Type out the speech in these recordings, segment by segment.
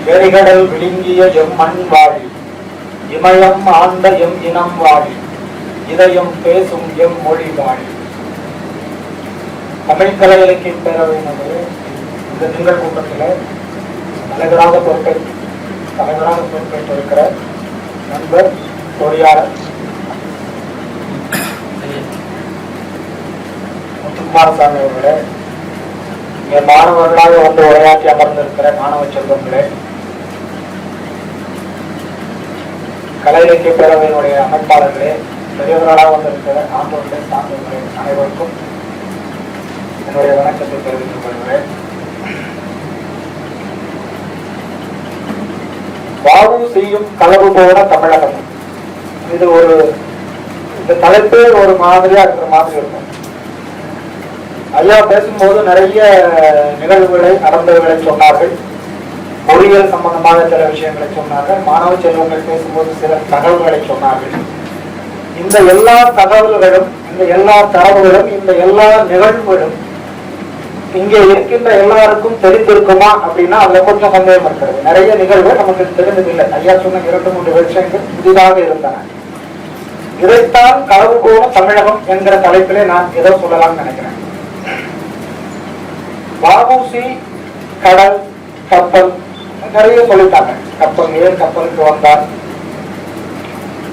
வெறிகடல் விழுங்கிய M மண் வாழி, இமயம் ஆண்ட எம் இனம் வாழி, இதயம் பேசும் எம் மொழி வாழி. தமிழ் கலை இலக்கிய பேரவையினரு இந்த திங்கள் கூட்டத்தில் தலைவராக பொறுப்பேற்றிருக்கிற நண்பர் பொறியாளர் முத்துக்குமாரசாமி அவர்களே, இங்கே மாணவர்களாக வந்து உரையாற்றி அமர்ந்திருக்கிற மாணவ செல்வங்களே, கலை இலக்கிய பேரவையினுடைய அமைப்பாளர்களே, பெரியவர்களாக வந்திருக்கிற ஆண்டோர்களே, சான்றோர்களே, அனைவருக்கும் என்னுடைய வணக்கத்தை தெரிவித்துக் கொள்கிறேன். வாவு செய்யும் களவு போன தமிழகம், இது இந்த தலைப்பே ஒரு மாதிரியா இருக்கிற மாதிரி இருக்கும். ஐயா பேசும்போது நிறைய நிகழ்வுகளை நடந்தவர்களை சொன்னார்கள், பொறியியல் சம்பந்தமாக சில விஷயங்களை சொன்னார்கள், மாணவ செல்வங்கள் பேசும்போது சில தகவல்களை சொன்னார்கள். இந்த எல்லா தகவல்களும், இந்த எல்லா தரவுகளும், இந்த எல்லா நிகழ்வுகளும் இங்கே இருக்கின்ற எல்லாருக்கும் தெரிந்திருக்குமா அப்படின்னா அதுல கொஞ்சம் சந்தேகம் இருக்கிறது. நிறைய நிகழ்வுகள் நமக்கு தெரிந்ததில்லை. ஐயா சொன்ன 2-3 விஷயங்கள் புதிதாக இருந்தன. இதைத்தான் களவு போன தமிழகம் என்கிற தலைப்பிலே நான் ஏதோ சொல்லலாம்னு நினைக்கிறேன். வஉசி, கடல், கப்பல் நிறைய சொல்லிட்டாங்க. கப்பல் ஏன் கப்பலுக்கு வந்தார்,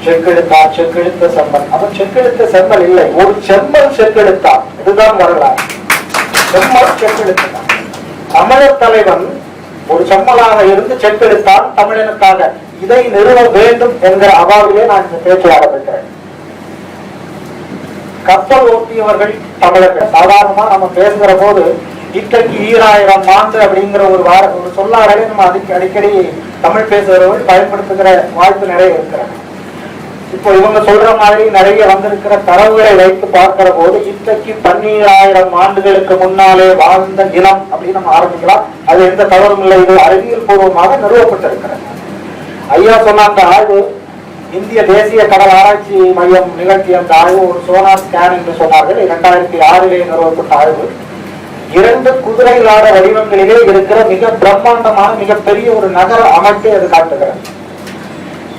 செக்கெடுத்தார், செக்கெடுத்த செம்மல். அவன் செக்கெடுத்த செம்மல் இல்லை, ஒரு செம்மல் செக்கெடுத்தார். இதுதான் வரலாறு. செம்மல் செக்கெடுத்தான். தமிழர் தலைவன் ஒரு செம்மலாக இருந்து செக்கெடுத்தான் தமிழனுக்காக. இதை நிறுவ வேண்டும் என்கிற அவாவிலே நான் இந்த பேச்சை ஆரம்பிக்கிறேன். கப்பல் ஓட்டியவர்கள் தமிழர்கள். சாதாரணமா நம்ம பேசுகிற போது இன்றைக்கு 2000 ஆண்டு அப்படிங்கிற ஒரு சொல்லாடலை நம்ம அடிக்கடி தமிழ் பேசுகிறவர்கள் பயன்படுத்துகிற வாய்ப்பு நிறைய இருக்கிறாங்க. இப்போ இவங்க சொல்ற மாதிரி நிறைய வந்திருக்கிற தரவுகளை வைத்து பார்க்கிற போது இன்றைக்கு 12000 ஆண்டுகளுக்கு முன்னாலே வாழ்ந்த இனம் அப்படின்னு நம்ம ஆரம்பிக்கலாம். அது எந்த தவறும் இல்லை. இது அறிவியல் பூர்வமாக நிறுவப்பட்டிருக்கிறது. ஐயா சொன்ன அந்த ஆய்வு இந்திய தேசிய கடல் ஆராய்ச்சி மையம் நிகழ்த்திய அந்த ஆய்வு ஒரு சோனார் ஸ்கேன் என்று சொன்னார்கள். 2006 நிறுவப்பட்ட ஆய்வு 2 குதிரை லாட வடிவங்களிலே இருக்கிற மிக பிரம்மாண்டமான மிகப்பெரிய ஒரு நகர அமைப்பை அது காட்டுகிறது.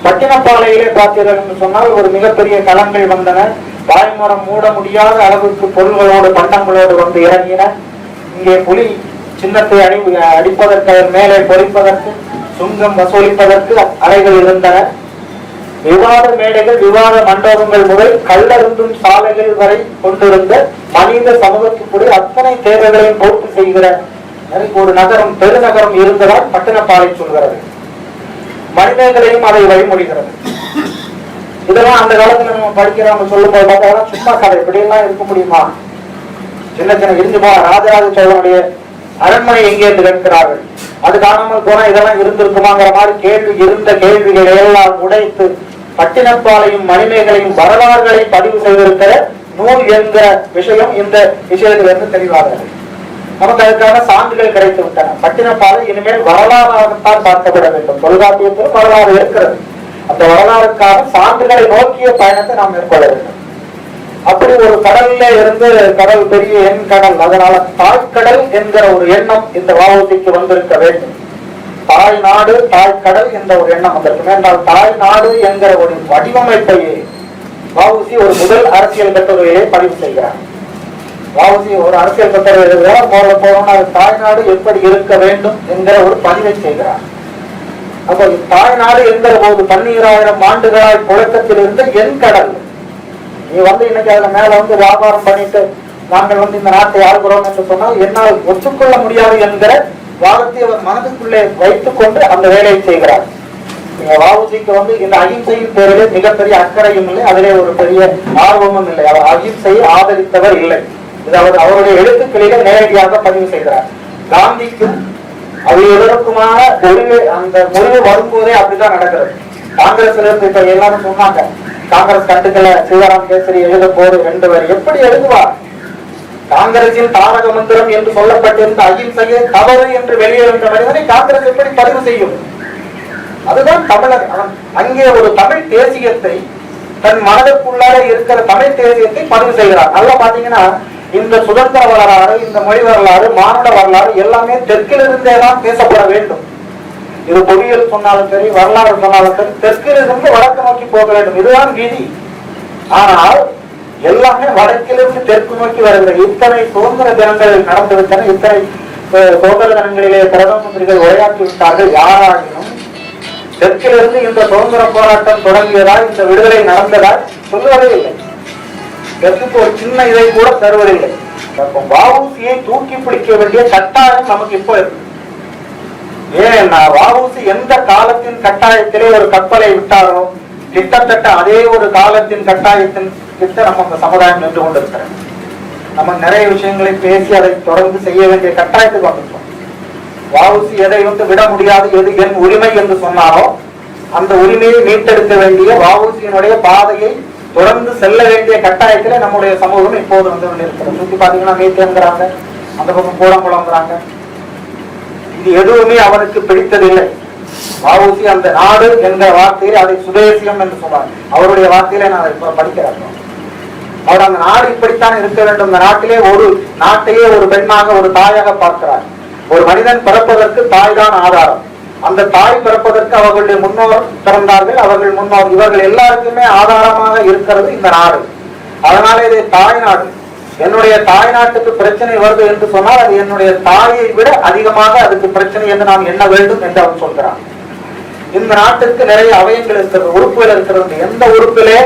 பட்டினப்பாளையிலே பார்த்தீர்கள் என்று சொன்னால் ஒரு மிகப்பெரிய களங்கள் வந்தன. வாய்மரம் மூட முடியாத அளவுக்கு பொருள்களோடு பண்டங்களோடு வந்து இறங்கின. இங்கே புலி சின்னத்தை அடிப்பதற்கு, மேலே பொறிப்பதற்கு, சுங்கம் வசூலிப்பதற்கு அறைகள் இருந்தன. விவாத மேடைகள், விவாத மண்டபங்கள் முதல் கல்லருந்தும் சாலைகள் வரை கொண்டிருந்த மனித சமூகத்துக்குரிய அத்தனை தேவைகளையும் பூர்த்தி செய்கிற ஒரு நகரம், பெருநகரம் இருந்ததால் பட்டினப்பாறை சொல்கிறது. மனிதர்களையும் அதை வழிமொழிகிறது. இதெல்லாம் அந்த காலத்துல நம்ம படிக்கிறவங்க சொல்லும் போது பார்த்தா சும்மா கதை, இப்படி எல்லாம் இருக்க முடியுமா? சின்ன சின்ன இருந்து போன ராஜராஜ சோழனுடைய அரண்மனை எங்கே என்று கேட்கிறார்கள். அது காணாமல் போனா இதெல்லாம் இருந்திருக்குமாங்கிற மாதிரி இருந்த கேள்விகளை எல்லாம் உடைத்து பட்டினப்பாலையும் மணிமேகலையும் வரலாறுகளை பதிவு செய்திருக்கிற நூல் என்கிற விஷயம் இந்த விஷயத்திலிருந்து தெளிவாகிறது. நமக்கு அதுக்கான சான்றுகள் கிடைத்து விட்டன. பட்டினப்பாலை இனிமேல் வரலாறாகத்தான் பார்க்கப்பட வேண்டும். தொல்காப்பியத்தில் வரலாறு இருக்கிறது. அந்த வரலாறுக்கான சான்றுகளை நோக்கிய பயணத்தை நாம் மேற்கொள்ள வேண்டும். அப்படி ஒரு கடல்ல இருந்து கடல் பெரிய எண் கடல், அதனால தாய்க்கடல் என்கிற ஒரு எண்ணம் இந்த வஉசிக்கு வந்திருக்க வேண்டும். தாய் நாடு, தாய்க்கடல் என்ற ஒரு எண்ணம் வந்திருக்கு. என்றால் தாய் நாடு என்கிற ஒரு வடிவமைப்பையே வஉசி ஒரு முதல் அரசியல் கட்டுரையை பதிவு செய்கிறார். வஉசி ஒரு அரசியல் கட்டுரை எழுதுகிறார். போனோம்னா தாய்நாடு எப்படி இருக்க வேண்டும் என்கிற ஒரு பதிவை செய்கிறார். அப்போ தாய்நாடு என்கிற போது 12000 ஆண்டுகளாய் புழக்கத்தில் இருந்த என் கடல், நீ இன்னைக்கு அதுல மேல வியாபாரம் பண்ணிட்டு நாங்கள் இந்த நாட்டை ஆளுகிறோம் என்று சொன்னால் என்னால் ஒத்துக்கொள்ள முடியாது என்கிற வாதத்தை அவர் மனதுக்குள்ளே வைத்துக் கொண்டு அந்த வேலையை செய்கிறார். வஉசிக்கு இந்த அகிம்சையின் பேரிலே மிகப்பெரிய அக்கறையும் இல்லை, அதிலே ஒரு பெரிய ஆர்வமும் இல்லை. அவர் அகிம்சையை ஆதரித்தவர் இல்லை. இது அவருடைய எழுத்துக்களிலே நேரடியாக பதிவு செய்கிறார். காந்திக்கும் அது எதற்குமான அந்த முடிவு வரும்போதே அப்படிதான் நடக்கிறது. காங்கிரஸ்ல இருந்து இப்ப எல்லாரும் சொன்னாங்க, காங்கிரஸ் கட்டுக்களை சீதாராம் கேசரி எழுதும் போது 2 பேர் எப்படி எழுதுவார்? காங்கிரசின் தாரக மந்திரம் என்று சொல்லப்பட்டிருந்த அகிம்சையே தவறு என்று வெளியேறுகின்ற மனிதனை காங்கிரஸ் எப்படி பதிவு செய்யும்? அதுதான் தமிழர். அங்கே ஒரு தமிழ் தேசியத்தை, தன் மனதுக்குள்ளாலே இருக்கிற தமிழ் தேசியத்தை பதிவு செய்கிறார். நல்லா பாத்தீங்கன்னா இந்த சுதந்திர வரலாறு, இந்த மொழி வரலாறு, மானுட வரலாறு எல்லாமே தெற்கிலிருந்தே தான் பேசப்பட வேண்டும். இது பொறியியல் சொன்னாலும் சரி, வரலாறு சொன்னாலும் சரி, தெற்கிலிருந்து வடக்கு நோக்கி போக வேண்டும், இதுதான் விதி. ஆனால் எல்லாமே வடக்கிலிருந்து தெற்கு நோக்கி வருகிறது. இத்தனை சுதந்திர தினங்கள் நடந்துவிட்டன, இத்தனை சுதந்திர தினங்களிலே பிரதம மந்திரிகள் உரையாற்றி விட்டார்கள். யாராகினும் தெற்கிலிருந்து இந்த சுதந்திர போராட்டம் தொடங்கியதா, இந்த விடுதலை நடந்ததா சொல்லுவதே இல்லை. தெற்குக்கு ஒரு சின்ன இதை கூட தருவதில்லை. வஉசியை தூக்கி பிடிக்க வேண்டிய கட்டாயம் நமக்கு இப்போ இருக்கு. ஏன்னா வஉசி எந்த காலத்தின் கட்டாயத்திலே ஒரு கப்பலை விட்டாரோ, கிட்டத்தட்ட அதே ஒரு காலத்தின் கட்டாயத்தின் கிட்ட நம்ம இந்த சமுதாயம் நின்று கொண்டிருக்கிறோம். நம்ம நிறைய விஷயங்களை பேசி அதை தொடர்ந்து செய்ய வேண்டிய கட்டாயத்துக்கு வந்துட்டோம். வஉசி எதை விட முடியாது, எது என் உரிமை என்று சொன்னாரோ அந்த உரிமையை மீட்டெடுக்க வேண்டிய வஉசியினுடைய பாதையை தொடர்ந்து செல்ல வேண்டிய கட்டாயத்திலே நம்முடைய சமூகம் இப்போது வந்து கொண்டிருக்கிறது. சுற்றி பாத்தீங்கன்னா மீட்டேங்கிறாங்க, அந்த பக்கம் கூடங்குளங்கிறாங்க. இது எதுவுமே அவனுக்கு பிடித்ததில்லை. வஉசி அந்த நாடு என்ற வார்த்தையில் அதை சுதேசியம் என்று சொன்னார். அவருடைய வார்த்தையில நான் இப்ப படிக்கிறேன். அவர் அந்த நாடு இப்படித்தான் இருக்க வேண்டும். இந்த நாட்டிலே ஒரு நாட்டையே ஒரு பெண்ணாக, ஒரு தாயாக பார்க்கிறார். ஒரு மனிதன் பிறப்பதற்கு தாய் தான் ஆதாரம். அந்த தாய் பிறப்பதற்கு அவர்களுடைய முன்னோர் பிறந்தார்கள், அவர்கள் முன்னோர், இவர்கள் எல்லாருக்குமே ஆதாரமாக இருக்கிறது இந்த நாடு. அதனால இது தாய் நாடு. என்னுடைய தாய் நாட்டுக்கு பிரச்சனை வருது என்று சொன்னால் அது என்னுடைய தாயை விட அதிகமாக அதுக்கு பிரச்சனை என்று நாம் எண்ண வேண்டும் என்று அவன் சொல்கிறான். இந்த நாட்டுக்கு நிறைய அவயங்கள் இருக்கிறது, உறுப்புகள் இருக்கிறது. எந்த உறுப்பிலே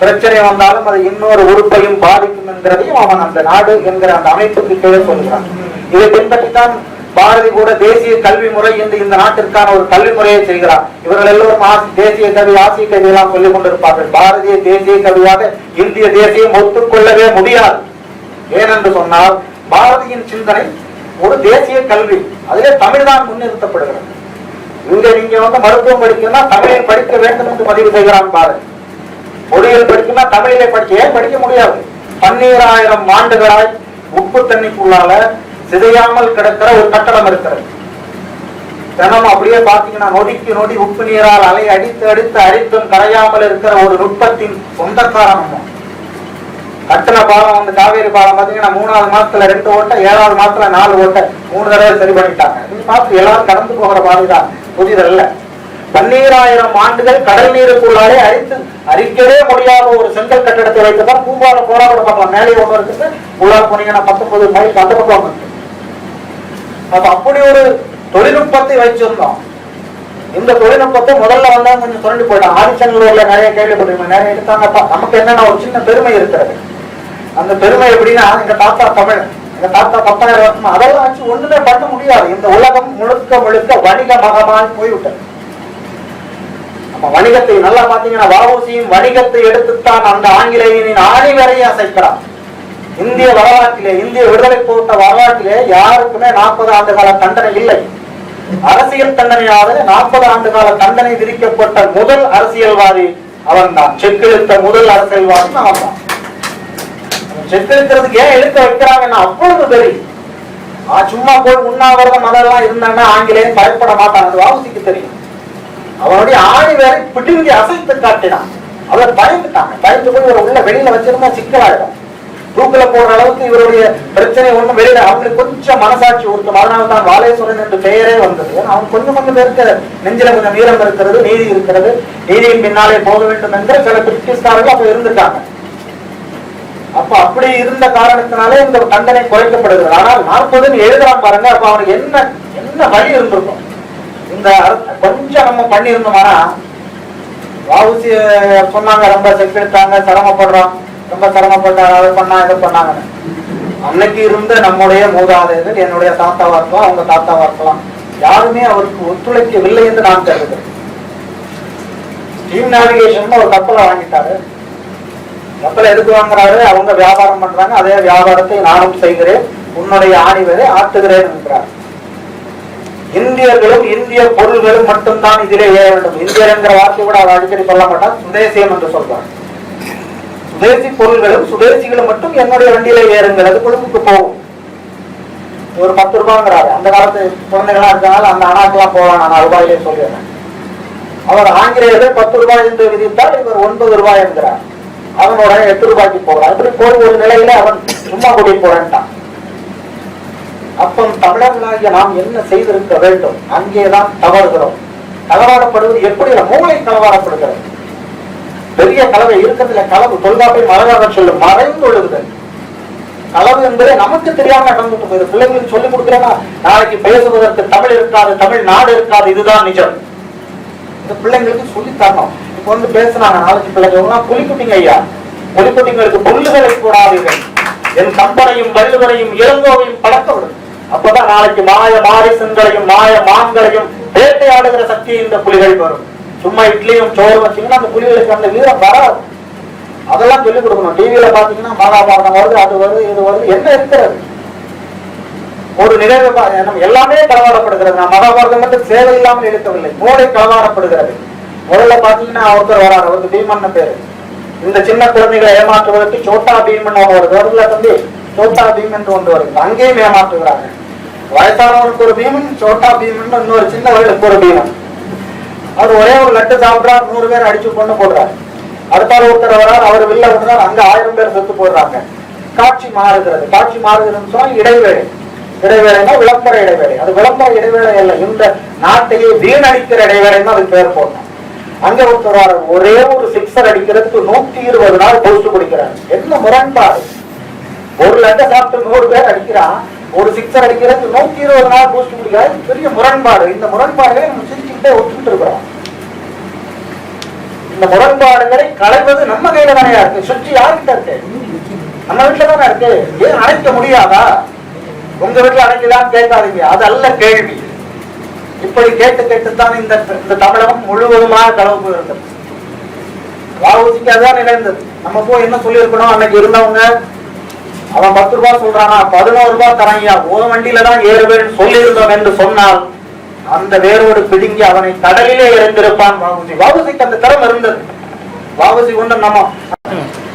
பிரச்சனை வந்தாலும் அது இன்னொரு உறுப்பையும் பாதிக்கும் என்கிறதையும் அவன் அந்த நாடு என்கிற அந்த அமைப்புக்கு கீழே சொல்கிறான். இதை பின்பற்றித்தான் பாரதி கூட தேசிய கல்வி முறை என்று இந்த நாட்டிற்கான ஒரு கல்வி முறையை செய்கிறார். இவர்கள் எல்லோரும் தேசிய கவி, ஆசிய கவி எல்லாம் சொல்லிக் கொண்டிருப்பார்கள். பாரதிய தேசிய கவியாக இந்திய தேசியம் ஒத்துக்கொள்ளவே முடியாது. ஏனென்று சொன்னால் பாரதியின் சிந்தனை ஒரு தேசிய கல்வி, அதிலே தமிழ்தான் முன்னிறுத்தப்படுகிறது. இங்க நீங்க மருத்துவம் படிக்கணும்னா தமிழில் படிக்க வேண்டும் என்று பதிவு செய்கிறான் பாரதி. பொறியியல் படிக்கணும்னா தமிழிலே படிக்க, ஏன் படிக்க முடியாது? 12000 ஆண்டுகளாய் உப்பு தண்ணிக்குள்ளால சிதையாமல் கிடக்கிற ஒரு கட்டடம் இருக்கிறது. தினமும் அப்படியே பாத்தீங்கன்னா நொடிக்கு நொடி உப்பு நீரால் அலை அடித்து அடித்து அரித்தும் கரையாமல் இருக்கிற ஒரு நுட்பத்தின் சொந்தக்காரன். கட்டண பாலம் வந்து காவேரி பாலம் பாத்தீங்கன்னா 3வது மாசத்துல 2 ஓட்டை, 7வது மாசத்துல 4 ஓட்டை, 3 தடவை சரி பண்ணிட்டாங்க. பார்த்து எல்லாரும் கடந்து போகிற பாதைதான், புதிதல்ல. 12000 ஆண்டுகள் கடல் நீருக்குள்ளாலே அரிக்கவே முடியாத ஒரு செங்கல் கட்டடத்தை வைத்துதான் பூம்பால போராட பார்க்கலாம். மேலே ஒன்று இருக்குது, உள்ளால் போனீங்கன்னா 19 மைல் அந்த பக்கம் இருக்கு. அப்ப அப்படி ஒரு தொழில்நுட்பத்தை வச்சிருந்தோம். இந்த தொழில்நுட்பத்தை முதல்ல வந்தா கொஞ்சம் சுரண்டி போயிட்டான். ஆதிச்சநல்லூர்ல நிறைய கேள்விப்பட்டிருக்கோம், நிறைய எடுத்தாங்கப்பா. நமக்கு என்னன்னா ஒரு சின்ன பெருமை இருக்கிறது. அந்த பெருமை எப்படின்னா, எங்க தாத்தா தமிழ், எங்க தாத்தா 10,000 வருஷமா, அதெல்லாம் வச்சு ஒண்ணுமே பண்ண முடியாது. இந்த உலகம் முழுக்க முழுக்க வணிக மகமாய் போய்விட்டது. நம்ம வணிகத்தை நல்லா பாத்தீங்கன்னா வஉசியும் வணிகத்தை எடுத்துத்தான் அந்த ஆங்கிலேயனின் ஆணிவரையை அசைக்கிறார். இந்திய வரலாற்றிலே, இந்திய விடுதலை போட்ட வரலாற்றிலே யாருக்குமே 40 ஆண்டு கால தண்டனை இல்லை. அரசியல் தண்டனையாவது 40 ஆண்டு கால தண்டனை விதிக்கப்பட்ட முதல் அரசியல்வாதி அவன் தான். செக்கிழுத்த முதல் அரசியல்வாதி அவன் தான். செக்கிழுக்கிறதுக்கு ஏன் இழுக்க வைக்கிறாங்கன்னா அப்பொழுது தெரியும். சும்மா போய் உண்ணாவிரதம் அதெல்லாம் இருந்தாங்கன்னா ஆங்கிலேயன் பயப்பட மாட்டான். அது வஉசிக்கு தெரியும். அவனுடைய ஆணி வேலை பிடுங்கி அசைத்து காட்டினான். அவர் பயந்துட்டாங்க. பயந்து போய் ஒரு உள்ள வெளியில வச்சிருந்தா சிக்கலாயிடும். தூக்கில போடுற அளவுக்கு இவருடைய பிரச்சனை ஒண்ணும் வெளியில அவங்களுக்கு கொஞ்சம் மனசாட்சி ஊட்டும். அதனால தான் வாலேஸ்வரன் என்று பெயரே வந்தது. அவன் கொஞ்சம் பேருக்கு நெஞ்சில கொஞ்சம் வீரம் இருக்கிறது, நீதி இருக்கிறது, நீதியின் பின்னாலே போக வேண்டும் என்ற சில பிரிட்டிஷ்காரர்கள் அப்ப இருந்துட்டாங்க. அப்ப அப்படி இருந்த காரணத்தினாலே இந்த தண்டனை குறைக்கப்படுகிறது. ஆனால் 40 எழுதுறான் பாருங்க. அப்ப அவனுக்கு என்ன வழி இருந்திருக்கும்? இந்த கொஞ்சம் நம்ம பண்ணி இருந்தோம்னா, வஉசி சொன்னாங்க ரொம்ப செக்கெடுத்தாங்க, சிரமப்படுறோம், ரொம்ப சிரமப்பட்டாங்க, அதை பண்ணா இதை பண்ணாங்க. அன்னைக்கு இருந்த நம்முடைய மூதாதையர்கள், என்னுடைய தாத்தாவா இருக்கலாம், அவங்க தாத்தாவா இருக்கலாம், யாருமே அவருக்கு ஒத்துழைக்கவில்லை என்று நான் கருதுகிறேன். ஸ்டீம் நேவிகேஷன் ஒரு கப்பலை வாங்கிட்டாரு. கப்பலை எதுக்கு வாங்குறாரு? அவங்க வியாபாரம் பண்றாங்க. அதே வியாபாரத்தை நானும் செய்கிறேன், உன்னுடைய ஆணிவரை ஆட்டுகிறேன் என்கிறார். இந்தியர்களும் இந்திய பொருள்களும் மட்டும்தான் இதிலே ஏற வேண்டும். இந்தியர் என்கிற வார்த்தை கூட அவர் அடிக்கடி சொல்ல மாட்டார், சுதேசியம் என்று சொல்றார். சுதேசி பொருள்களும் சுதேசிகளும் மட்டும் என்னுடைய வண்டியில ஏறுங்கள், அது கொழும்புக்கு போகும். ஒரு 10 ரூபாய்ங்கிறாரு. அந்த காலத்து குழந்தைகளா இருக்கனால அந்த அணாக்கெல்லாம் போவான், நான் ரூபாயிலே சொல்லிடுறேன். அவர் ஆங்கிலேயர்கள் 10 ரூபாய் என்று விதித்தால் இவர் 9 ரூபாய் என்கிறார். அவனோட 8 ரூபாய்க்கு போகிறார். அப்படி போய் ஒரு நிலையில அவன் சும்மா கூட்டிட்டு போறேன்ட்டான். அப்போ தமிழர்களாகிய நாம் என்ன செய்திருக்க வேண்டும்? அங்கேதான் தவறுகிறோம். களவாடப்படுவது எப்படி? மூளை களவாடப்படுகிறது. பெரிய கலவை இருக்கிறதுல களவு தொல்காப்பியம் அழகாக சொல்லும், மறைந்து ஒழுகுதல். களவு என்பதே நமக்கு தெரியாம நடந்துட்டு போயிரு. பிள்ளைங்களுக்கு சொல்லிக் கொடுக்கிறேன்னா நாளைக்கு பேசுவதற்கு தமிழ் இருக்காது, தமிழ் நாடு இருக்காது, இதுதான் நிஜம். இந்த பிள்ளைங்களுக்கு சொல்லி தரணும். இப்ப வந்து பேசுனாங்க நாளைக்கு பிள்ளைங்க, புலிக்குட்டிங்க ஐயா, புலிக்குட்டிங்களுக்கு புல்லுகளை போடாதீர்கள், என் கம்பனையும் வள்ளுவரையும் இளங்கோவையும் பழக்க விடும். அப்பதான் நாளைக்கு மாய மாரிசங்களையும் மாய மான்களையும் வேட்டையாடுகிற சக்தியை இந்த புலிகள் வரும். சும்மா இட்லியும் சோறு வச்சீங்கன்னா அந்த புலிகளுக்கு அந்த வீரம் வராது. அதெல்லாம் சொல்லிக் கொடுக்கணும். டிவியில பாத்தீங்கன்னா மகாபாரதம் வருது, அது வருது, இது வருது, என்ன இருக்கிறது? ஒரு நிகழ்வு எல்லாமே களவாடப்படுகிறது. நான் மகாபாரதம் மட்டும் சேவை இல்லாமல் இழுக்கவில்லை, மூளை களவாடப்படுகிறது. முதல்ல பாத்தீங்கன்னா ஒருத்தர் வராரு, அவருக்கு பீமன் பேரு. இந்த சின்ன குழந்தைகளை ஏமாற்றுவதற்கு சோட்டா பீமன் வருது. வருதுல தம்பி, சோட்டா பீமன் ஒன்று வருது, அங்கேயும் ஏமாற்றுகிறாங்க. வயசானவருக்கு ஒரு பீமன், சோட்டா பீமன் இன்னொரு சின்ன வயலுக்கு ஒரு பீமன். அவர் ஒரே ஒரு லட்டு சாப்பிட்றாரு, 100 பேர் அடிச்சு கொண்டு போடுறாரு. அடுத்தால ஒருத்தர் வர்றாரு, அவர் வில்ல விடுறாரு, அங்க 1000 பேர் செத்து போடுறாங்க. காட்சி மாறுகிறது. காட்சி மாறுகிறதுன்னு சொன்னா இடைவேளை. இடைவேளைனா விளம்பர இடைவேளை. அது விளம்பர இடைவேளை அல்ல, இந்த நாட்டையே வீணடிக்கிற இடைவேளைன்னு அதுக்கு பேர் போடணும். அங்க ஒருத்தர் ஒரே ஒரு சிக்ஸர் அடிக்கிறதுக்கு 120 நாள் போஸ்ட் குடிக்கிறார். என்ன முரண்பாடு! ஒரு லட்டை சாப்பிட்டு 100 பேர் அடிக்கிறான், ஒரு சிக்ஸர் அடிக்கிறதுக்கு 120 நாள் போஸ்ட் குடிக்கிறார். பெரிய முரண்பாடு. இந்த முரண்பாடுகளை நம்ம சிரிச்சுக்கிட்டே ஒத்துக்கிட்டு இருக்கிறோம். இந்த முரண்பாடுகளை களைவது நம்ம கையில தானே இருக்கு. சுற்றி யாருக்கிட்ட இருக்கு? நம்ம வீட்டுல தானே இருக்கு. ஏன் அணைக்க முடியாதா? உங்க வீட்டுல அணைக்கலாம் கேட்காதீங்க, அது அல்ல கேள்வி. இப்படி கேட்டு கேட்டுத்தான் இந்த தமிழகம் முழுவதுமாக களவு போயிருந்தது. வாவுசிக்கு அதான் நினைந்தது. நம்ம போய் என்ன சொல்லி இருக்கணும்? அன்னைக்கு இருந்தவங்க, அவன் 10 ரூபாய் சொல்றானா, 11 ரூபாய் தராங்க, ஒரு வண்டியில தான் ஏறுவேன்னு சொல்லி இருந்தோம் என்று சொன்னால் அந்த வேரோடு பிடுங்கி அவனை கடலிலே இறந்திருப்பான் வாவுசி. வாவுசிக்கு அந்த தரம் இருந்தது. வாவுசி கொண்டு நம்ம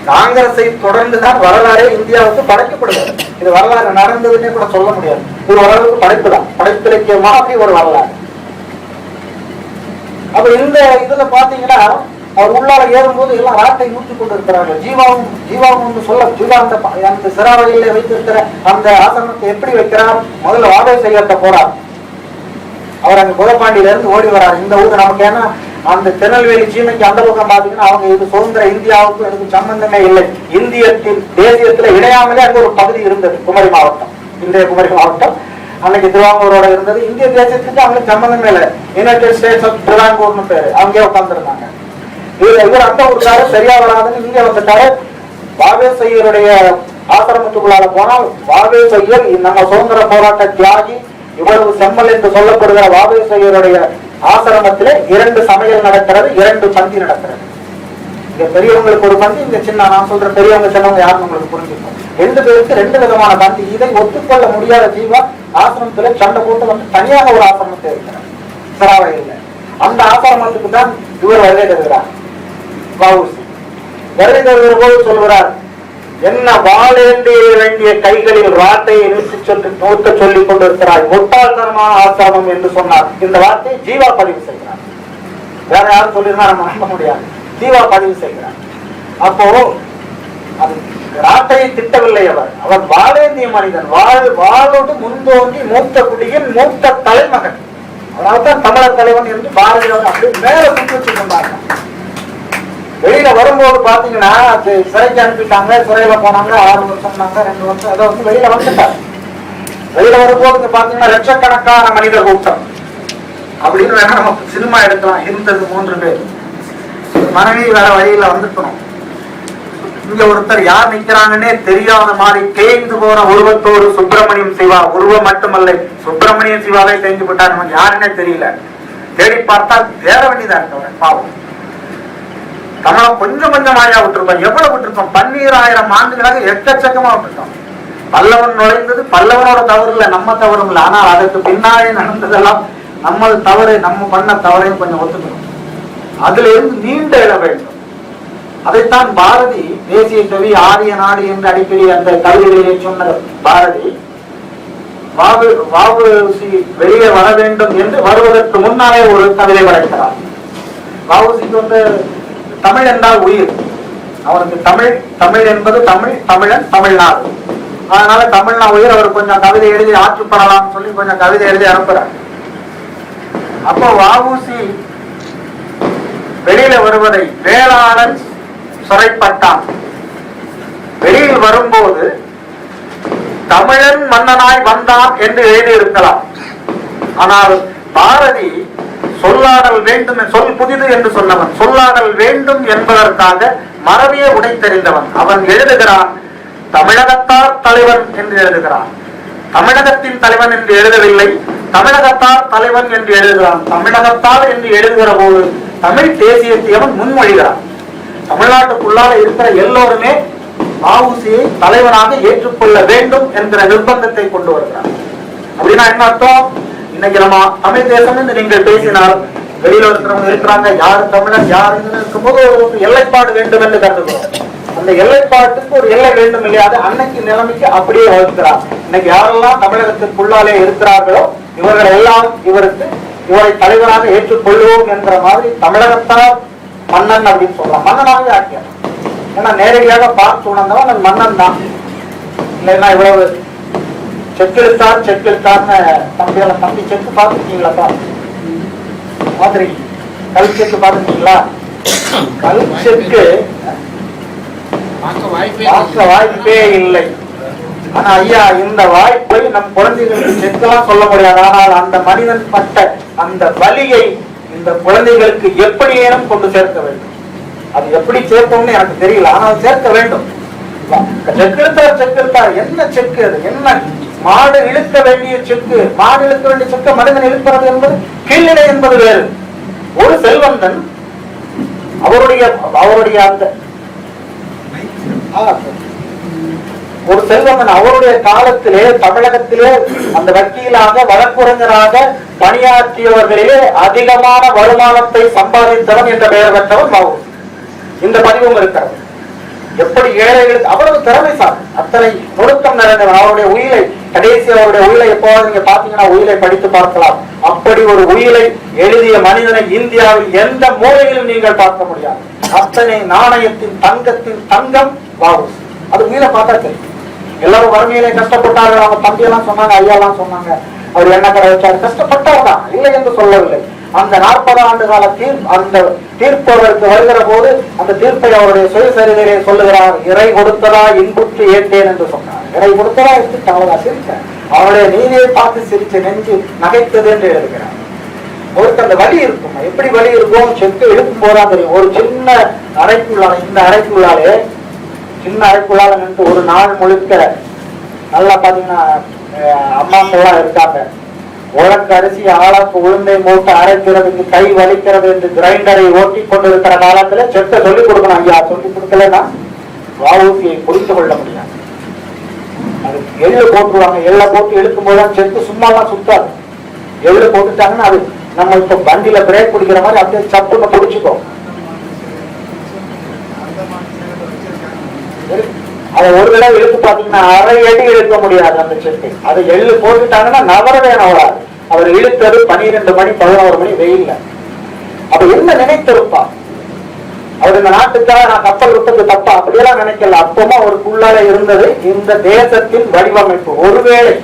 காங்கிரஸை தொடர்ந்துதான் வரலாறே இந்தியாவுக்கு படைக்கப்படுகிறது. இது வரலாறு நடந்ததுன்னே கூட சொல்ல முடியாது. இது ஓரளவுக்கு படைப்பு தான், படைப்பிலக்கியமாக ஒரு வரலாறு. அப்ப இந்த இதுல பாத்தீங்கன்னா அவர் உள்ளால ஏறும்போது எல்லாம் ராட்டை நூற்றி கொண்டு இருக்கிறார்கள். ஜீவாவும் சொல்ல, ஜீவா அந்த சிறாவையில வைத்திருக்கிற அந்த ஆசனத்தை எப்படி வைக்கிறார்? முதல்ல வாடகை செய்யத்த போறார். அவர் அங்க புதப்பாண்டியில இருந்து ஓடி வர்றாரு. இந்த ஊர் நமக்கு ஏன்னா அந்த திருநெல்வேலி சீமைக்கு அந்த பக்கம் பாத்தீங்கன்னா அவங்க இது சுதந்திர இந்தியாவுக்கும் எனக்கு சம்பந்தமே இல்லை. இந்தியத்தின் தேசியத்துல இணையாமலே அங்க ஒரு பகுதி இருந்தது, குமரி மாவட்டம், இன்றைய குமரி மாவட்டம். அன்னைக்கு திருவாங்கூரோட இருந்தது. இந்திய தேசத்துக்கு அவங்களுக்கு சம்பந்தமே இல்லை. யுனைடெட் ஸ்டேட்ஸ் ஆஃப் திருவாங்கூர்னு பேரு. அவங்க உட்கார்ந்துருந்தாங்க. இவர் அந்த ஊருக்காரு சரியா வராதுன்னு இங்க வந்துட்டாரு. வாவேசையருடைய ஆசிரமத்துக்குள்ளால போனால் வாவேசையர் நம்ம சுதந்திர போராட்ட தியாகி, இவ்வளவு செம்மல் என்று சொல்லப்படுகிற வாவேசையருடைய ஆசிரமத்திலே 2 சமையல் நடக்கிறது, 2 பந்தி நடக்கிறது. இங்க பெரியவங்களுக்கு ஒரு பந்தி, இங்க சின்ன, நான் சொல்ற பெரியவங்க சின்னவங்க யாருன்னு உங்களுக்கு புரிஞ்சுக்கணும். 2 பேருக்கு 2 விதமான பந்தி. இதை ஒத்துக்கொள்ள முடியாத ஜீவா ஆசிரமத்துல சண்டை போட்டு வந்து தனியாக ஒரு ஆசிரமத்தை இருக்கிறார் சிராவையில். அந்த ஆசிரமத்துக்கு தான் இவர் வருகை தருகிறார். வாவுசி வருகை தருகிற போது சொல்கிறார், என்ன வாழேந்திய வேண்டிய கைகளில் ராட்டையை நூற்ற சொல்லிக் கொண்டிருக்கிறார், முட்டாள்தனமான ஆசிரமம் என்று சொன்னார். இந்த வார்த்தையை ஜீவா பதிவு செய்கிறார். வேற யாரும் சொல்லியிருந்தா நம்ம நம்ப முடியாது. ஜீவா பதிவு செய்கிறார். அப்போ அது ராட்டையை திட்டவில்லை. அவர் வாழேந்திய மனிதன், வாழோடு முன்தோன்றி மூத்த குடியின் மூத்த தலைமகன். அதனால்தான் தமிழர் தலைவன் என்று பாரதியார் அப்படி மேல சுற்றி வச்சு கொண்டாங்க. வெளியில வரும்போது பாத்தீங்கன்னா சிறைக்கு அனுப்பிட்டாங்க. சிறையில போனாங்க, 6 வருஷம் 2 வருஷம் அதை வந்து வெளியில வந்துட்டாங்க. வெளியில வரும்போது பாத்தீங்கன்னா லட்சக்கணக்கான மனிதர் கூட்டம் அப்படின்னு வேணா நம்ம சினிமா எடுக்கலாம். இருந்தது 3 பேர். மனைவி வேற வழியில வந்துட்டோம். இங்க ஒருத்தர் யார் நிக்கிறாங்கன்னே தெரியாத மாதிரி தேய்ந்து போற உருவத்தோடு சுப்பிரமணியம் சிவா. உருவம் மட்டுமல்ல, சுப்பிரமணியம் சிவாவே தேய்ந்து போட்டார். நமக்கு யாருன்னே தெரியல. தேடி பார்த்தா தேட வேண்டியதா இருக்க பாவம். தமிழம் கொஞ்சம் கொஞ்சமாயா விட்டுருக்கோம். எவ்வளவு விட்டுருக்கோம்? 12000 ஆண்டுகளாக எக்கச்சக்கமா விட்டுருக்கோம். பல்லவன் நுழைந்தது பல்லவனோட தவறு இல்ல, நம்ம தவறும் இல்லை. ஆனால் அதற்கு பின்னாலே நடந்ததெல்லாம் நம்ம தவறு, நம்ம பண்ண தவறையும் கொஞ்சம் ஒத்துக்கணும். அதுல இருந்து நீண்ட இட வேண்டும். அதைத்தான் பாரதி தேசிய கவி, ஆரிய நாடு என்று அடிக்கடி அந்த கவிதைகளிலே சொன்ன பாரதி, வாவுசி வெளியே வர வேண்டும் என்று வருவதற்கு முன்னாலே ஒரு கவிதை படைக்கிறார். வாவுசிக்கு வந்து தமிழ் என்றால் உயிர். அவனுக்கு தமிழ் என்பது தமிழ், தமிழன், தமிழ்நாடு. அதனால தமிழ்னா உயிர். அவர் கொஞ்சம் கவிதை எழுதி ஆற்றுப்படலாம் சொல்லி கொஞ்சம் கவிதை எழுதி அனுப்புறார். அப்போ வஉசி வெளியில வருவதை வேளாளன் சிறைப்பட்டான். வெளியில் வரும்போது தமிழன் மன்னனாய் வந்தான் என்று எழுதியிருக்கலாம். ஆனால் பாரதி சொல்லாடல் வேண்டும், சொல் புதிது என்று சொன்னவன், சொல்லாடல் வேண்டும் என்பதற்காக மரபியை உடைத்தெறிந்தவன். அவன் எழுதுகிறான் தமிழகத்தார் தலைவன் என்று எழுதுகிறான். தமிழகத்தின் தலைவன் என்று எழுதவில்லை, தமிழகத்தார் தலைவன் என்று எழுதுகிறான். தமிழகத்தார் என்று எழுதுகிற போது தமிழ் தேசியத்தை அவன் முன்மொழிகிறான். தமிழ்நாட்டுக்குள்ளாக இருக்கிற எல்லோருமே வஉசியை தலைவனாக ஏற்றுக்கொள்ள வேண்டும் என்கிற நிர்பந்தத்தை கொண்டு வருகிறார். அப்படின்னா என்ன அர்த்தம்? இன்னைக்கு நம்ம தமிழ் தேசம் என்று நீங்கள் பேசினால் வெளியில இருக்கிறவங்க இருக்கிறாங்க, யாரு தமிழன் யாரு இருக்கும்போது ஒரு எல்லைப்பாடு வேண்டும் என்று கருதுகிறோம். அந்த எல்லைப்பாட்டுக்கு ஒரு எல்லை வேண்டும் இல்லையா? அன்னைக்கு நிலைமைக்கு அப்படியே வகுக்கிறார். இன்னைக்கு யாரெல்லாம் தமிழகத்திற்குள்ளாலே இருக்கிறார்களோ இவர்கள் எல்லாம் இவரை தலைவராக ஏற்றுக்கொள்வோம் என்ற மாதிரி தமிழகத்தார் மன்னன் அப்படின்னு சொல்லலாம். மன்னனாகவே ஆக்கியார். ஏன்னா நேரடியாக பார்த்து உணர்ந்தவன் மன்னன் தான். இல்லைன்னா இவ்வளவு செக்கெழுத்தார்னு தம்பி செக்கு பார்த்துருக்கீங்களா? மாதிரி கல் செக்கு பார்த்துருக்கீங்களா? கல் செக்கு பார்க்க வாய்ப்பே இல்லை. ஆனா ஐயா, இந்த வாய்ப்பை நம் குழந்தைகளுக்கு செக்கெல்லாம் சொல்ல முடியாது. ஆனால் அந்த மனிதன் பட்ட அந்த வலியை இந்த குழந்தைகளுக்கு எப்படியேனும் கொண்டு சேர்க்க வேண்டும். அது எப்படி சேர்ப்போம்னு எனக்கு தெரியல, ஆனால் சேர்க்க வேண்டும். செக்கெழுத்தார் என்ன செக்கு? அது என்ன? மாடு இழுக்க வேண்டிய செக்கு, மாடு இழுக்க வேண்டிய செக்க மனிதன் இழுக்கிறது என்பது கீழ்நிலை என்பது வேறு. ஒரு செல்வந்தன் அவருடைய அந்த ஒரு செல்வந்தன் அவருடைய காலத்திலே தமிழகத்திலே அந்த வக்கீலாக வழக்குரைஞராக பணியாற்றியவர்களிலே அதிகமான வருமானத்தை சம்பாதித்தவன் என்ற பெயர் பெற்றவன் வஉசி. இந்த பதிவும் இருக்கிறது. எப்படி ஏழைகளுக்கு அவ்வளவு திறமைசார், அத்தனை நுணுக்கம் நிறைந்தவன். அவருடைய உயிலை கடைசி அவருடைய உயிலை எப்போது நீங்க பாத்தீங்கன்னா உயிலை படித்து பார்க்கலாம். அப்படி ஒரு உயிலை எழுதிய மனிதனை இந்தியாவில் எந்த மூலையிலும் நீங்கள் பார்க்க முடியாது. அத்தனை நாணயத்தின் தங்கத்தின் தங்கம் வஉசி. அது உயிரை பார்த்தா தெரியும். எல்லாரும் வறுமையிலே கஷ்டப்பட்டார்கள். அவங்க தம்பியெல்லாம் சொன்னாங்க, ஐயாலாம் சொன்னாங்க, அவர் என்ன கடை வச்சாரு, கஷ்டப்பட்டார் தான், இல்லை என்று சொல்லவில்லை. அந்த 40 ஆண்டு கால அந்த தீர்ப்பவருக்கு வருகிற போது அந்த தீர்ப்பை அவருடைய சுயசரிதையிலே சொல்லுகிறார். இறை கொடுத்ததா இன்புற்று ஏற்றேன் என்று சொன்னார். இறை கொடுத்ததா என்று சிரித்தேன். அவருடைய நீதியை பார்த்து சிரிச்ச நெஞ்சு நகைத்தது என்று எழுதுகிறார். அவருக்கு அந்த வலி இருக்கும். எப்படி வலி இருக்கும்? செக்கு இழுக்கும் போதா தெரியும். ஒரு சின்ன அறைக்குள்ளால, இந்த அறைக்குள்ளாலே சின்ன அறைக்குள்ளால நின்று ஒரு நாள் முழுக்க நல்லா பாத்தீங்கன்னா அம்மாக்கெல்லாம் இருக்காங்க. உலக்கு அரிசி ஆளாக்கு உளுந்தை மூட்டை அரைக்கிறதுக்கு கை வலிக்கிறது என்று கிரைண்டரை ஓட்டி கொண்டிருக்கிற காலத்துல செக்க சொல்லிக் கொடுக்கணும். ஐயா சொல்லிக் கொடுக்கலன்னா வஉசியை புரிந்து கொள்ள முடியாது. அதுக்கு எள்ளு போட்டுருவாங்க. எள்ள போட்டு இழுக்கும் போதுதான் செக்கு சும்மாலாம் சுத்தாது. எள்ளு போட்டுட்டாங்கன்னா அது நம்ம இப்ப வண்டியில பிரேக் பிடிக்கிற மாதிரி அப்படியே சப்புன்னு பிடிச்சுக்கோ. அதை ஒரு தடவை இழுத்து பாத்தீங்கன்னா அரை அடி இழுக்க முடியாது அந்த செக்கை. அதை எள்ளு போட்டுட்டாங்கன்னா நவரவே நவராது. அவர் இழுத்தது 12 மணி 11 மணி வெயில்ல. அப்ப என்ன நினைத்திருப்பா? அவர் இந்த நாட்டுக்காக நான் கப்பல் விட்டது தப்பா அப்படியெல்லாம் நினைக்கல. அப்பமா அவருக்குள்ளால இருந்தது இந்த தேசத்தின் வடிவமைப்பு. ஒருவேளை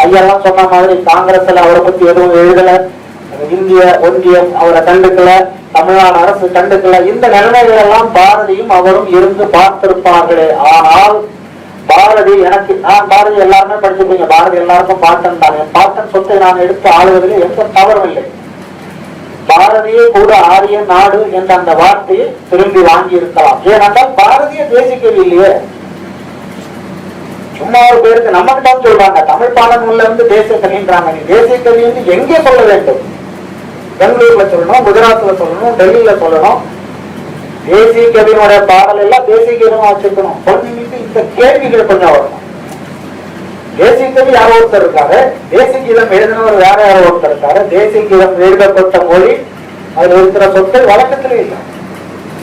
ஐயெல்லாம் சொன்ன மாதிரி காங்கிரஸ்ல அவரை பத்தி எதுவும் எழுதல, இந்திய ஒன்றியம் அவரை கண்டுக்கல, தமிழ்நாடு அரசு கண்டுக்கல. இந்த நிலைமைகள் எல்லாம் பாரதியும் அவரும் இருந்து பார்த்திருப்பார்களே. ஆனால் பாரதி பாரதி எல்லாருமே படிச்சிருப்பீங்க. பாரதி எல்லாருக்கும் பாட்டன் தான். என் பாட்டன் சொத்தை நான் எடுத்து ஆளுவதில் எந்த தவறும் இல்லை. பாரதியே கூட ஆரிய நாடு என்ற அந்த வார்த்தையை திரும்பி வாங்கி இருக்கலாம். ஏனென்றால் பாரதிய தேசிக்கவி இல்லையே. சும்மா ஒரு பேருக்கு நம்ம கிட்ட சொல்றாங்க தமிழ் பாடல்கள்ல இருந்து தேசிய கவின்றாங்க. நீ தேசிய கவி வந்து எங்கே சொல்ல வேண்டும்? பெங்களூர்ல சொல்லணும், குஜராத்ல சொல்லணும், டெல்லியில சொல்லணும். தேசிய கவியினுடைய பாடல் எல்லாம் தேசிய கவியமா வச்சுக்கணும். கொஞ்சம் இந்த கேள்விகள் கொஞ்சம் வரணும். தேசிய கவி யாரோ ஒருத்தர் இருக்காரு, தேசிய கீதம் எழுதினவர் வேற யாரோ ஒருத்தர் இருக்காரு. தேசிய கீதம் எழுதப்பட்ட மொழி அதுல இருக்கிற சொற்கள் வழக்கத்திலே இல்லை.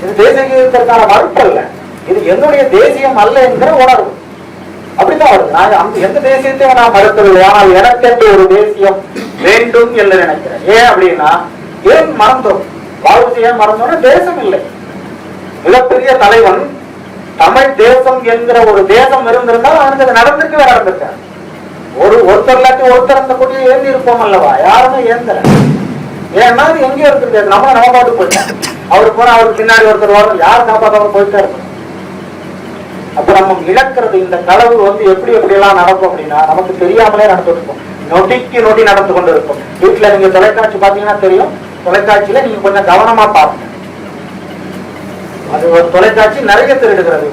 இது தேசிய கீதத்திற்கான மறுப்பு அல்ல, இது என்னுடைய தேசியம் அல்ல என்கிற உணர்வு. அப்படிதான் வருது. நான் எந்த தேசியத்தையும் நான் மறுக்கவில்லை. ஆனால் எனக்கு ஒரு தேசியம் வேண்டும் என்று நினைக்கிறேன். ஏன் அப்படின்னா, ஏன் மறந்தோம்? வஉசி ஏன் மறந்தோம்னா தேசம் இல்லை. மிகப்பெரிய தலைவன் தமிழ் தேசம் என்கிற ஒரு தேசம் இருந்திருந்தால் அவனுக்கு நடந்திருக்கவே நடந்திருக்காரு. ஒருத்தர் இல்லாட்டி ஒருத்தர் அந்த கொடியை ஏந்தி இருப்போம் அல்லவா? யாருமே ஏந்தல. ஏன்னா எங்கேயும் இருக்குது, நம்ம பாட்டு போயிட்டோம். அவரு போனா அவருக்கு பின்னாடி ஒருத்தர் வரும், யார் காப்பாற்ற போயிட்டே இருக்கணும். அப்ப நம்ம இழக்கிறது இந்த களவு எப்படி எல்லாம் நடக்கும் அப்படின்னா நமக்கு தெரியாமலே நடந்துட்டு இருக்கும். நொடிக்கு நொடி நடந்து கொண்டு இருக்கும். வீட்டுல நீங்க தொலைக்காட்சி பாத்தீங்கன்னா தெரியும். தொலைக்காட்சியில நீங்க கொஞ்சம் கவனமா பாருங்க. அது ஒரு தொலைக்காட்சி நிறைய திருடுகிறது.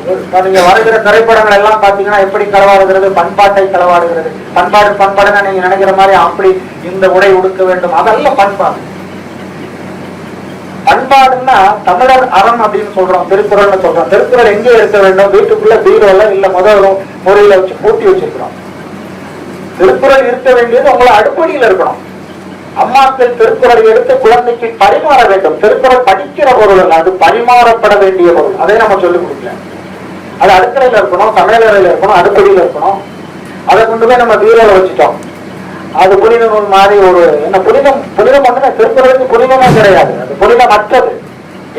நீங்க வருகிற திரைப்படங்கள் எல்லாம் பாத்தீங்கன்னா எப்படி களவாடுகிறது, பண்பாட்டை களவாடுகிறது. பண்பாடுன்னா நீங்க நினைக்கிற மாதிரி அப்படி இந்த உடை உடுக்க வேண்டும், அதெல்லாம் பண்பாடு. பண்பாடுன்னா தமிழர் அறம் அப்படின்னு சொல்றோம், திருக்குறள்னு சொல்றோம். திருக்குறள் எங்கே இருக்க வேண்டும்? வீட்டுக்குள்ள பீரோல இல்ல முதல்ல முறையில வச்சு பூட்டி வச்சிருக்கிறோம். திருக்குறள் இருக்க வேண்டியது உங்களை அடுப்படியில் இருக்கணும். அம்மாக்கள் திருக்குறளை எடுத்து குழந்தைக்கு பரிமாற வேண்டும். திருக்குறள் படிக்கிற பொருள் அல்ல, அது பரிமாறப்பட வேண்டிய பொருள். அதை நம்ம சொல்லிக் கொடுக்கல. அது அடுக்கலையில இருக்கணும், சமையலறையில இருக்கணும், அடுப்படியில இருக்கணும். அதை கொண்டு போய் நம்ம பீரோல வச்சுட்டோம். அது புனித நூல் மாதிரி ஒரு என்ன புனிதம் திருக்குறளுக்கு புனிதமே கிடையாது. அது புனிதமற்றது.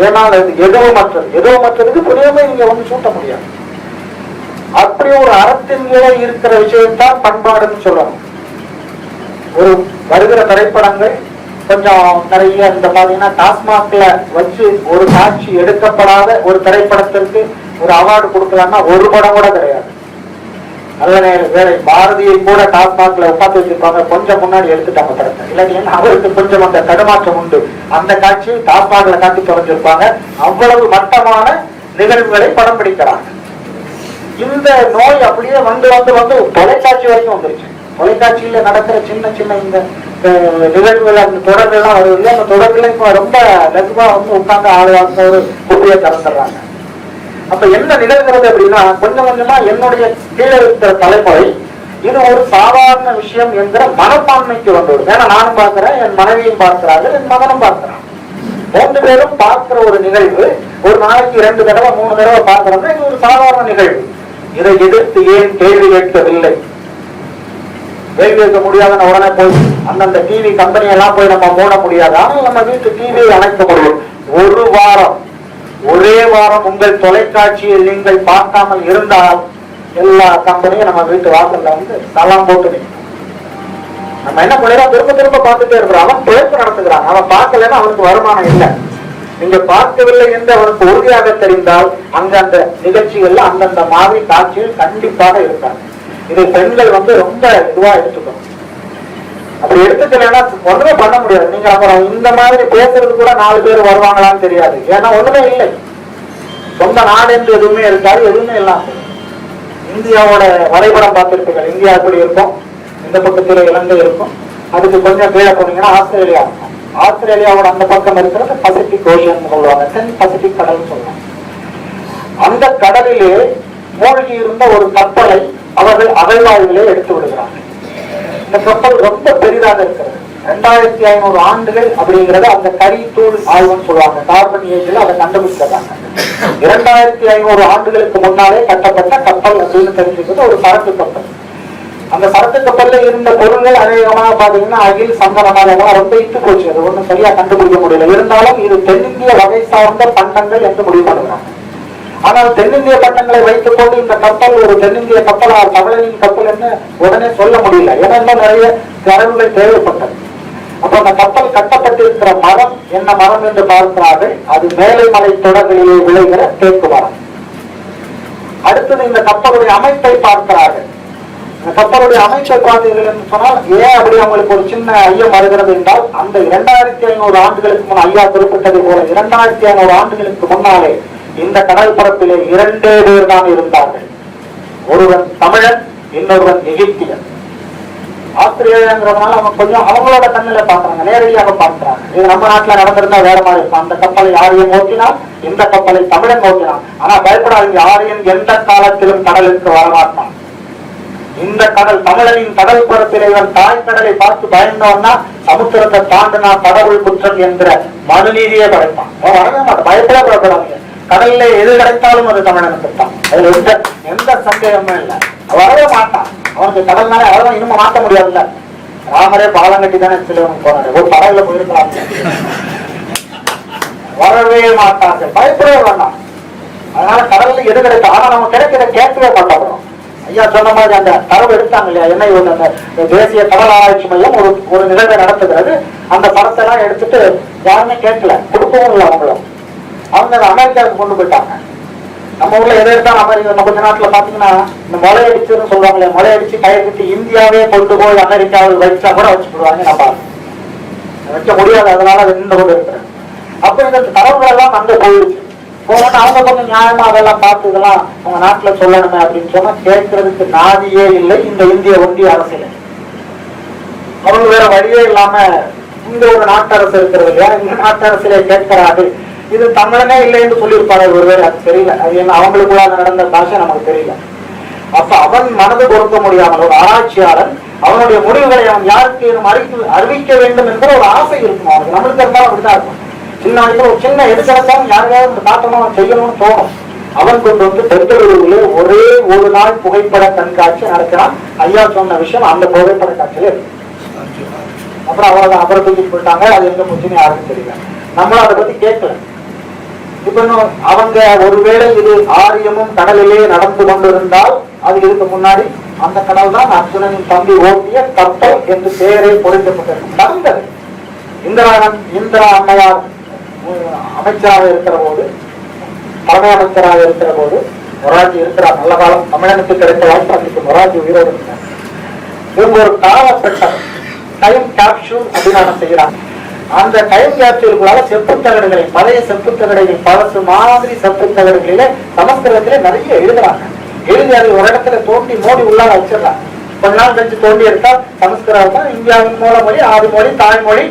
ஏனால் அது எதுவுமற்றதுக்கு புனிதமே நீங்க சூட்ட முடியாது. அப்படி ஒரு அறத்தின் கீழே இருக்கிற விஷயத்தான் பண்பாடுன்னு சொல்லணும். ஒரு வருகிற திரைப்படங்கள் கொஞ்சம் நிறைய இந்த பாத்தீங்கன்னா டாஸ்மாக்ல வச்சு ஒரு காட்சி எடுக்கப்படாத ஒரு திரைப்படத்திற்கு ஒரு அவார்டு கொடுக்கலாம்னா ஒரு படம் கூட கிடையாது. நல்ல வேலை பாரதியை கூட டாஸ்மாக்ல உட்காந்து வச்சிருப்பாங்க, கொஞ்சம் முன்னாடி எடுத்துட்டாங்க படத்தை. இல்லாட்டி அவருக்கு கொஞ்சம் அந்த தடுமாற்றம் உண்டு. அந்த காட்சியை டாஸ்மாக்ல காட்டி தொலைஞ்சிருப்பாங்க. அவ்வளவு மட்டமான நிகழ்வுகளை படம் பிடிக்கிறாங்க. இந்த நோய் அப்படியே வந்து தொலைக்காட்சி வரைக்கும் வந்துருச்சு. தொலைக்காட்சியில நடக்கிற சின்ன சின்ன இந்த நிகழ்வுகள், அந்த தொடர்கள்லாம் வருது. அந்த தொடர்கள் இப்ப ரொம்ப லகுவா உட்கார்ந்து ஆளுவாங்க, ஒரு குப்பியை திறந்துடுறாங்க. அப்ப என்ன நிகழ்கிறது அப்படின்னா கொஞ்சம் கொஞ்சமா என்னுடைய கீழே இருக்கிற தலைமுறை இது ஒரு சாதாரண விஷயம் என்கிற மனப்பான்மைக்கு வந்துவிடும். ஏன்னா நானும் பார்க்கிறேன், என் மனைவியும் பார்க்கிறார்கள், என் மகனும் பார்க்கிறான். 3 பேரும் பார்க்கிற ஒரு நிகழ்வு, ஒரு நாளைக்கு 2 தடவை 3 தடவை பார்க்கிறோம்னா இது ஒரு சாதாரண நிகழ்வு. இதை எதிர்த்து ஏன் கேள்வி கேட்கவில்லை? கேள்வி கேட்க முடியாதுன்னு உடனே போய் அந்தந்த டிவி கம்பெனி எல்லாம் போய் நம்ம மூட முடியாது. ஆனால் நம்ம வீட்டு டிவியை அணைக்க முடியும். ஒரே வாரம் உங்கள் தொலைக்காட்சியில் நீங்கள் பார்க்காமல் இருந்தால் எல்லா கம்பெனியும் நம்ம வீட்டு வாசல்ல தலாம் போட்டு நிற்கும். நம்ம என்ன பண்ணிடுறோம்? திரும்ப பார்த்துட்டே இருக்கிறோம். அவன் பேச்சு நடத்துக்கிறான். அவன் பார்க்கலன்னா அவனுக்கு வருமானம் இல்லை. நீங்க பார்க்கவில்லை என்று அவனுக்கு உறுதியாக தெரிந்தால் அங்க அந்த நிகழ்ச்சிகள்ல அந்தந்த மாதிரி காட்சிகள் கண்டிப்பாக இருக்காங்க. இதை பெண்கள் ரொம்ப இதுவா எடுத்துக்கணும். அப்படி எடுத்துக்கலன்னா ஒண்ணுமே பண்ண முடியாது. நீங்க அப்புறம் இந்த மாதிரி பேசுறது கூட 4 பேர் வருவாங்களான்னு தெரியாது. ஏன்னா ஒண்ணுமே இல்லை. சொந்த நாடு என்று எதுவுமே இருக்காது, எதுவுமே இல்லாம. இந்தியாவோட வரைபடம் பார்த்திருப்பீங்க. இந்தியா எப்படி இருக்கும்? இந்த பக்கத்துல இலங்கை இருக்கும், அதுக்கு கொஞ்சம் கீழே போனீங்கன்னா ஆஸ்திரேலியா இருக்கும். ஆஸ்திரேலியாவோட அந்த பக்கம் இருக்கிறது பசிபிக் ஓஷன் சொல்லுவாங்க, தென் பசிபிக் கடல் சொல்லுவாங்க. அந்த கடலிலே மூழ்கி இருந்த ஒரு கப்பலை அவர்கள் அகழ்வாய்விலே எடுத்து விடுகிறார்கள். இந்த கப்பல் ரொம்ப பெரிதாக இருக்கிறது. 2500 ஆண்டுகள் அப்படிங்கிறது அந்த கரி தூள் ஆய்வுன்னு சொல்லுவாங்க. கார்பன் ஏஜ்ல அதை கண்டுபிடிச்சிருக்காங்க. 2500 ஆண்டுகளுக்கு முன்னாலே கட்டப்பட்ட கப்பல் அப்படின்னு தெரிஞ்சுக்கிறது ஒரு சரக்கு கப்பல். அந்த சரக்கு கப்பல்ல இருந்த பொருள்கள் அநேகமாக பாத்தீங்கன்னா அகில் சந்தனமாக ரொம்ப இட்டு போச்சு. அது ஒன்றும் சரியா கண்டுபிடிக்க முடியல. இருந்தாலும் இது தென்னிந்திய வகை சார்ந்த பண்டங்கள் என்று முடிவு பண்ணுறாங்க. ஆனால் தென்னிந்திய பட்டங்களை வைத்துக் கொண்டு இந்த கப்பல் ஒரு தென்னிந்திய கப்பலா தமிழனின் கப்பல் என்று உடனே சொல்ல முடியல. ஏன்னா நிறைய தரவுகள் தேவைப்பட்டது. அப்ப அந்த கப்பல் கட்டப்பட்டிருக்கிற மரம் என்ன மரம் என்று பார்க்கிறார்கள். அது மேலை மலை தொடர்களிலே விளைகிற தேக்கு மரம். அடுத்தது இந்த கப்பலுடைய அமைப்பை பார்க்கிறார்கள். இந்த கப்பலுடைய அமைப்பை பார்த்தீர்கள் என்று சொன்னால் ஏன் அப்படி அவங்களுக்கு ஒரு சின்ன ஐயம் வருகிறது என்றால், அந்த 2500 ஆண்டுகளுக்கு முன் ஐயா குறிப்பிட்டது போல 2500 ஆண்டுகளுக்கு முன்னாலே இந்த கடல் பரப்பிலே 2 பேர் தான் இருந்தார்கள். ஒருவன் தமிழன், இன்னொருவன் எகிப்தியன். ஆஸ்திரேலியாங்கிறதுனால அவங்க கொஞ்சம் அவங்களோட கண்ணில பாக்குறாங்க, நேரடியாக பார்க்கிறாங்க. இது நம்ம நாட்டுல நடந்திருந்தா வேற மாதிரி இருக்கும். அந்த கப்பலை ஆரியன் ஓட்டினான், இந்த கப்பலை தமிழன் ஓட்டினான். ஆனா பயப்படாதீங்க, ஆரியன் எந்த காலத்திலும் கடலுக்கு வரமாட்டான். இந்த கடல் தமிழனின் கடல் புறத்திலே தாய் கடலை பார்த்து பயந்தவன்னா சமுத்திரத்தை தாண்டினா கடவுள் குற்றம் என்ற மனுநீதியை படைப்பான். வரவே மாட்டான், பயப்படப்படாதீங்க. கடல்ல எது கிடைத்தாலும் அது தமிழனுக்கு தான். அதுல எந்த சந்தேகமும் இல்லை. வரவே மாட்டான். அவனுக்கு கடல்னாலே அவ்வளவுதான், இன்னும் மாற்ற முடியாதுல்ல. ராமரே பாலம் கட்டி தானே சிலவனுக்கு போனாரு, ஒரு படகுல போயிருக்கலாம். வரவே மாட்டார்கள், பயப்படவே வேண்டாம். அதனால கடல்ல எது கிடைக்கும், ஆனா நம்ம கிடைக்கிற கேட்கவே மாட்டோம். ஐயா சொன்ன மாதிரி அந்த தரவு எடுத்தாங்க இல்லையா, என்ன அந்த தேசிய கடல் ஆராய்ச்சி மையம் ஒரு நிகழ்வை நடத்துகிறது. அந்த படத்தை எல்லாம் எடுத்துட்டு யாருமே கேட்கல, கொடுக்கவும் இல்லை அவங்களும். அவங்க அமெரிக்காவுக்கு கொண்டு போயிட்டாங்க. நம்ம ஊர்ல எதை எடுத்தாலும் அமெரிக்கா, கொஞ்ச நாட்டுல பாத்தீங்கன்னா இந்த மொளையடிச்சுன்னு சொல்லுவாங்களே, மொளையடிச்சு கயிறு கட்டி இந்தியாவே கொண்டு போய் அமெரிக்காவில் வச்சா கூட வச்சு போடுவாங்க. நம்ம வைக்க முடியாது, அதனால அது நின்று கொண்டு இருக்கிறேன். அப்ப இந்த தரவுகள் எல்லாம் அங்க போயிடுச்சு. போனா அவங்க கொஞ்சம் நியாயமா அதெல்லாம் பார்த்து இதெல்லாம் உங்க நாட்டுல சொல்லணுமே அப்படின்னு சொன்னா கேட்கறதுக்கு நாதியே இல்லை இந்த இந்திய ஒன்றிய அரசியல். அவங்க வேற வழியே இல்லாம இங்க ஒரு நாட்டரசு இருக்கிறது இல்லையா, இந்த நாட்டரசிலே கேட்கிறாரு. இது தமிழனே இல்லைன்னு சொல்லியிருப்பாரு ஒருவேளை, அது தெரியல. அது என்ன அவங்களுக்குள்ள நடந்த பாஷை நமக்கு தெரியல. அப்ப அவன் மனது கொடுக்க முடியாமல் ஒரு ஆராய்ச்சியாளன் அவனுடைய முடிவுகளை அவன் யாருக்கு அறிவிக்க வேண்டும் என்கிற ஒரு ஆசை இருக்கும் அவனுக்கு. நம்மளுக்கு இருந்தாலும் அப்படிதான் இருக்கும். சின்ன வயசுல ஒரு சின்ன எது கிடைச்சாலும் யாருக்காவது காட்டணும் செய்யணும்னு தோணும். அவன் கொண்டு வந்து பெற்றோர்களே ஒரே ஒரு நாள் புகைப்பட கண்காட்சி நடக்கிறான். ஐயா சொன்ன விஷயம் அந்த புகைப்பட காட்சியில இருக்கு. அப்புறம் அவ்வளவுதான், அப்புறம் தூக்கிட்டு போயிட்டாங்க. அது எங்க போச்சுன்னு யாருக்கும் தெரியல. நம்மளும் அதை பத்தி கேட்கல. இப்ப அவங்க ஒருவேளை இது ஆரியமும் கடலிலே நடந்து கொண்டிருந்தால் அது இதுக்கு முன்னாடி அந்த கடல் தான் அர்ஜுனனின் தம்பி ஓட்டிய கப்பல் என்று பெயரை பொறிக்கப்பட்டிருக்கும். நடந்தது. இந்திரா அம்மையார் அமைச்சராக இருக்கிற போது, தலைமை அமைச்சராக இருக்கிற போது மொராஜி இருக்கிறார். நல்ல காலம் தமிழனுக்கு கிடைத்த வாய்ப்பு. அன்னைக்கு மொராஜி உயிரோடு இருக்கிறார். இவங்க ஒரு காலப்பட்டது டைம் கேப்சூல் அப்படின்னு செய்யறாங்க. அந்த டைம் கேப்சூலுக்குள்ளால செப்புத்தகடுகளை, பழைய செப்புத்தகடுகளை, பழசு மாதிரி செப்புத்தகடுகளிலே சமஸ்கிருதத்திலே நிறைய எழுதுறாங்க. எழுதி அதை ஒரு இடத்துல தோண்டி மோடி உள்ளார வச்சிடறாங்க. கொஞ்ச நாள் கழிச்சு தோண்டி எடுத்தா சமஸ்கிருதம் தான் இந்தியாவின் மூல மொழி, ஆதிமொழி, தாய்மொழி,